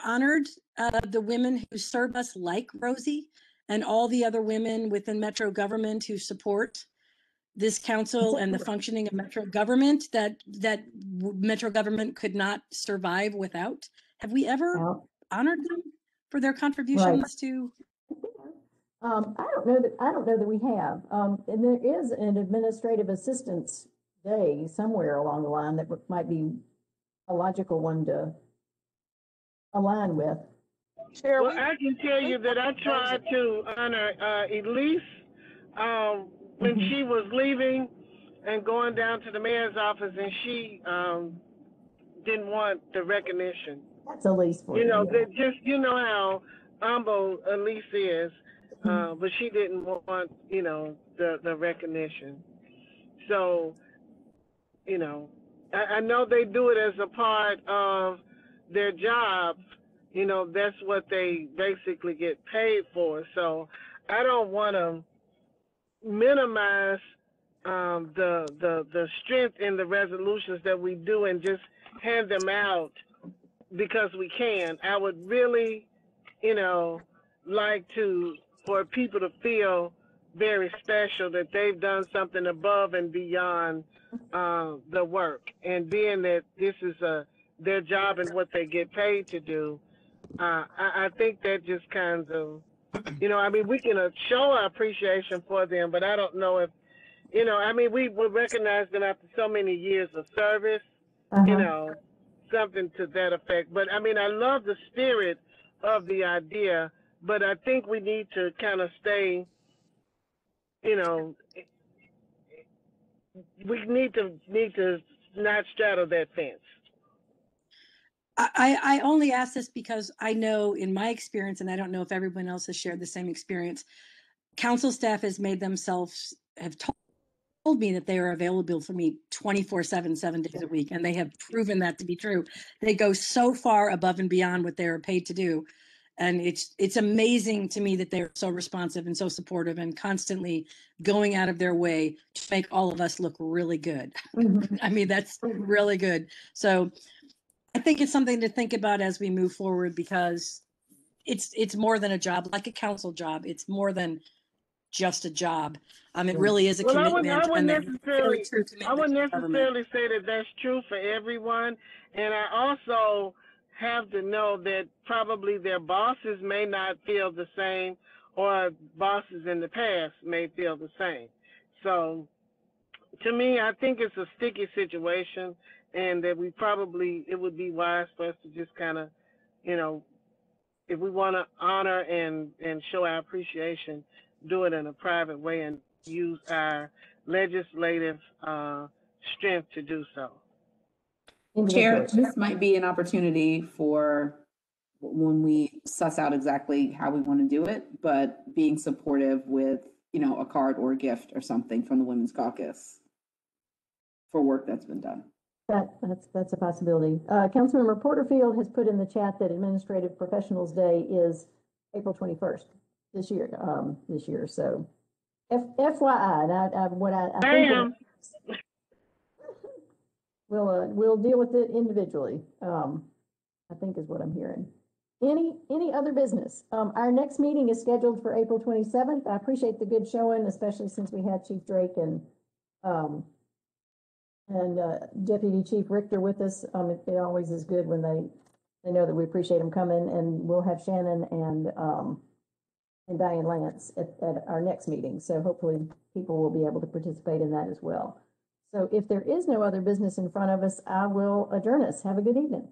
honored the women who serve us, like Rosie and all the other women within Metro government who support this council and the functioning of Metro government that Metro government could not survive without? Have we ever honored them for their contributions to? I don't know that we have. And there is an administrative assistance day somewhere along the line that might be a logical one to align with. Well, I can tell you that I tried to honor Elise when she was leaving and going down to the mayor's office, and she didn't want the recognition. That's Elise for you. How humble Elise is, but she didn't want the recognition. So, I know they do it as a part of their job. That's what they basically get paid for. So I don't want to minimize the strength in the resolutions that we do and just hand them out because we can. I would really, like for people to feel very special that they've done something above and beyond the work, and being that this is their job and what they get paid to do. I think that just kind of, we can show our appreciation for them, but I don't know if, we would recognize them after so many years of service, something to that effect. But I love the spirit of the idea, but I think we need to kind of stay, we need to not straddle that fence. I only ask this because I know in my experience, and I don't know if everyone else has shared the same experience, council staff has made themselves, have told me that they are available for me 24/7, 7 days a week, and they have proven that to be true. They go so far above and beyond what they are paid to do. And it's amazing to me that they're so responsive and so supportive and constantly going out of their way to make all of us look really good. I mean, that's really good. So I think it's something to think about as we move forward, because it's more than a job, like a council job. It's more than just a job. It really is a Well, commitment. I wouldn't and very true commitment to government. say that that's true for everyone. And I also have to know that probably their bosses may not feel the same, or bosses in the past may feel the same. So to me, I think it's a sticky situation, and that it would be wise for us to just kind of, if we want to honor and show our appreciation, do it in a private way and use our legislative strength to do so. Chair, this might be an opportunity for when we suss out exactly how we want to do it, but being supportive with, a card or a gift or something from the Women's Caucus for work that's been done. That's a possibility. Councilmember Porterfield has put in the chat that Administrative Professionals Day is April 21st this year. So FYI, and we'll deal with it individually. I think is what I'm hearing. Any other business? Our next meeting is scheduled for April 27th. I appreciate the good showing, especially since we had Chief Drake and Deputy Chief Richter with us. It always is good when they know that we appreciate them coming, and we'll have Shannon and Diane Lance at our next meeting. So hopefully people will be able to participate in that as well. So if there is no other business in front of us, I will adjourn us. Have a good evening.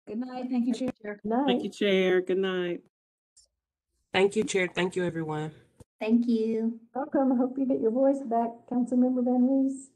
Good night. Thank you, Chair. Good night. Thank you, Chair. Good night. Thank you, Chair. Thank you, everyone. Thank you. Welcome. I hope you get your voice back, Councilmember Van Rees.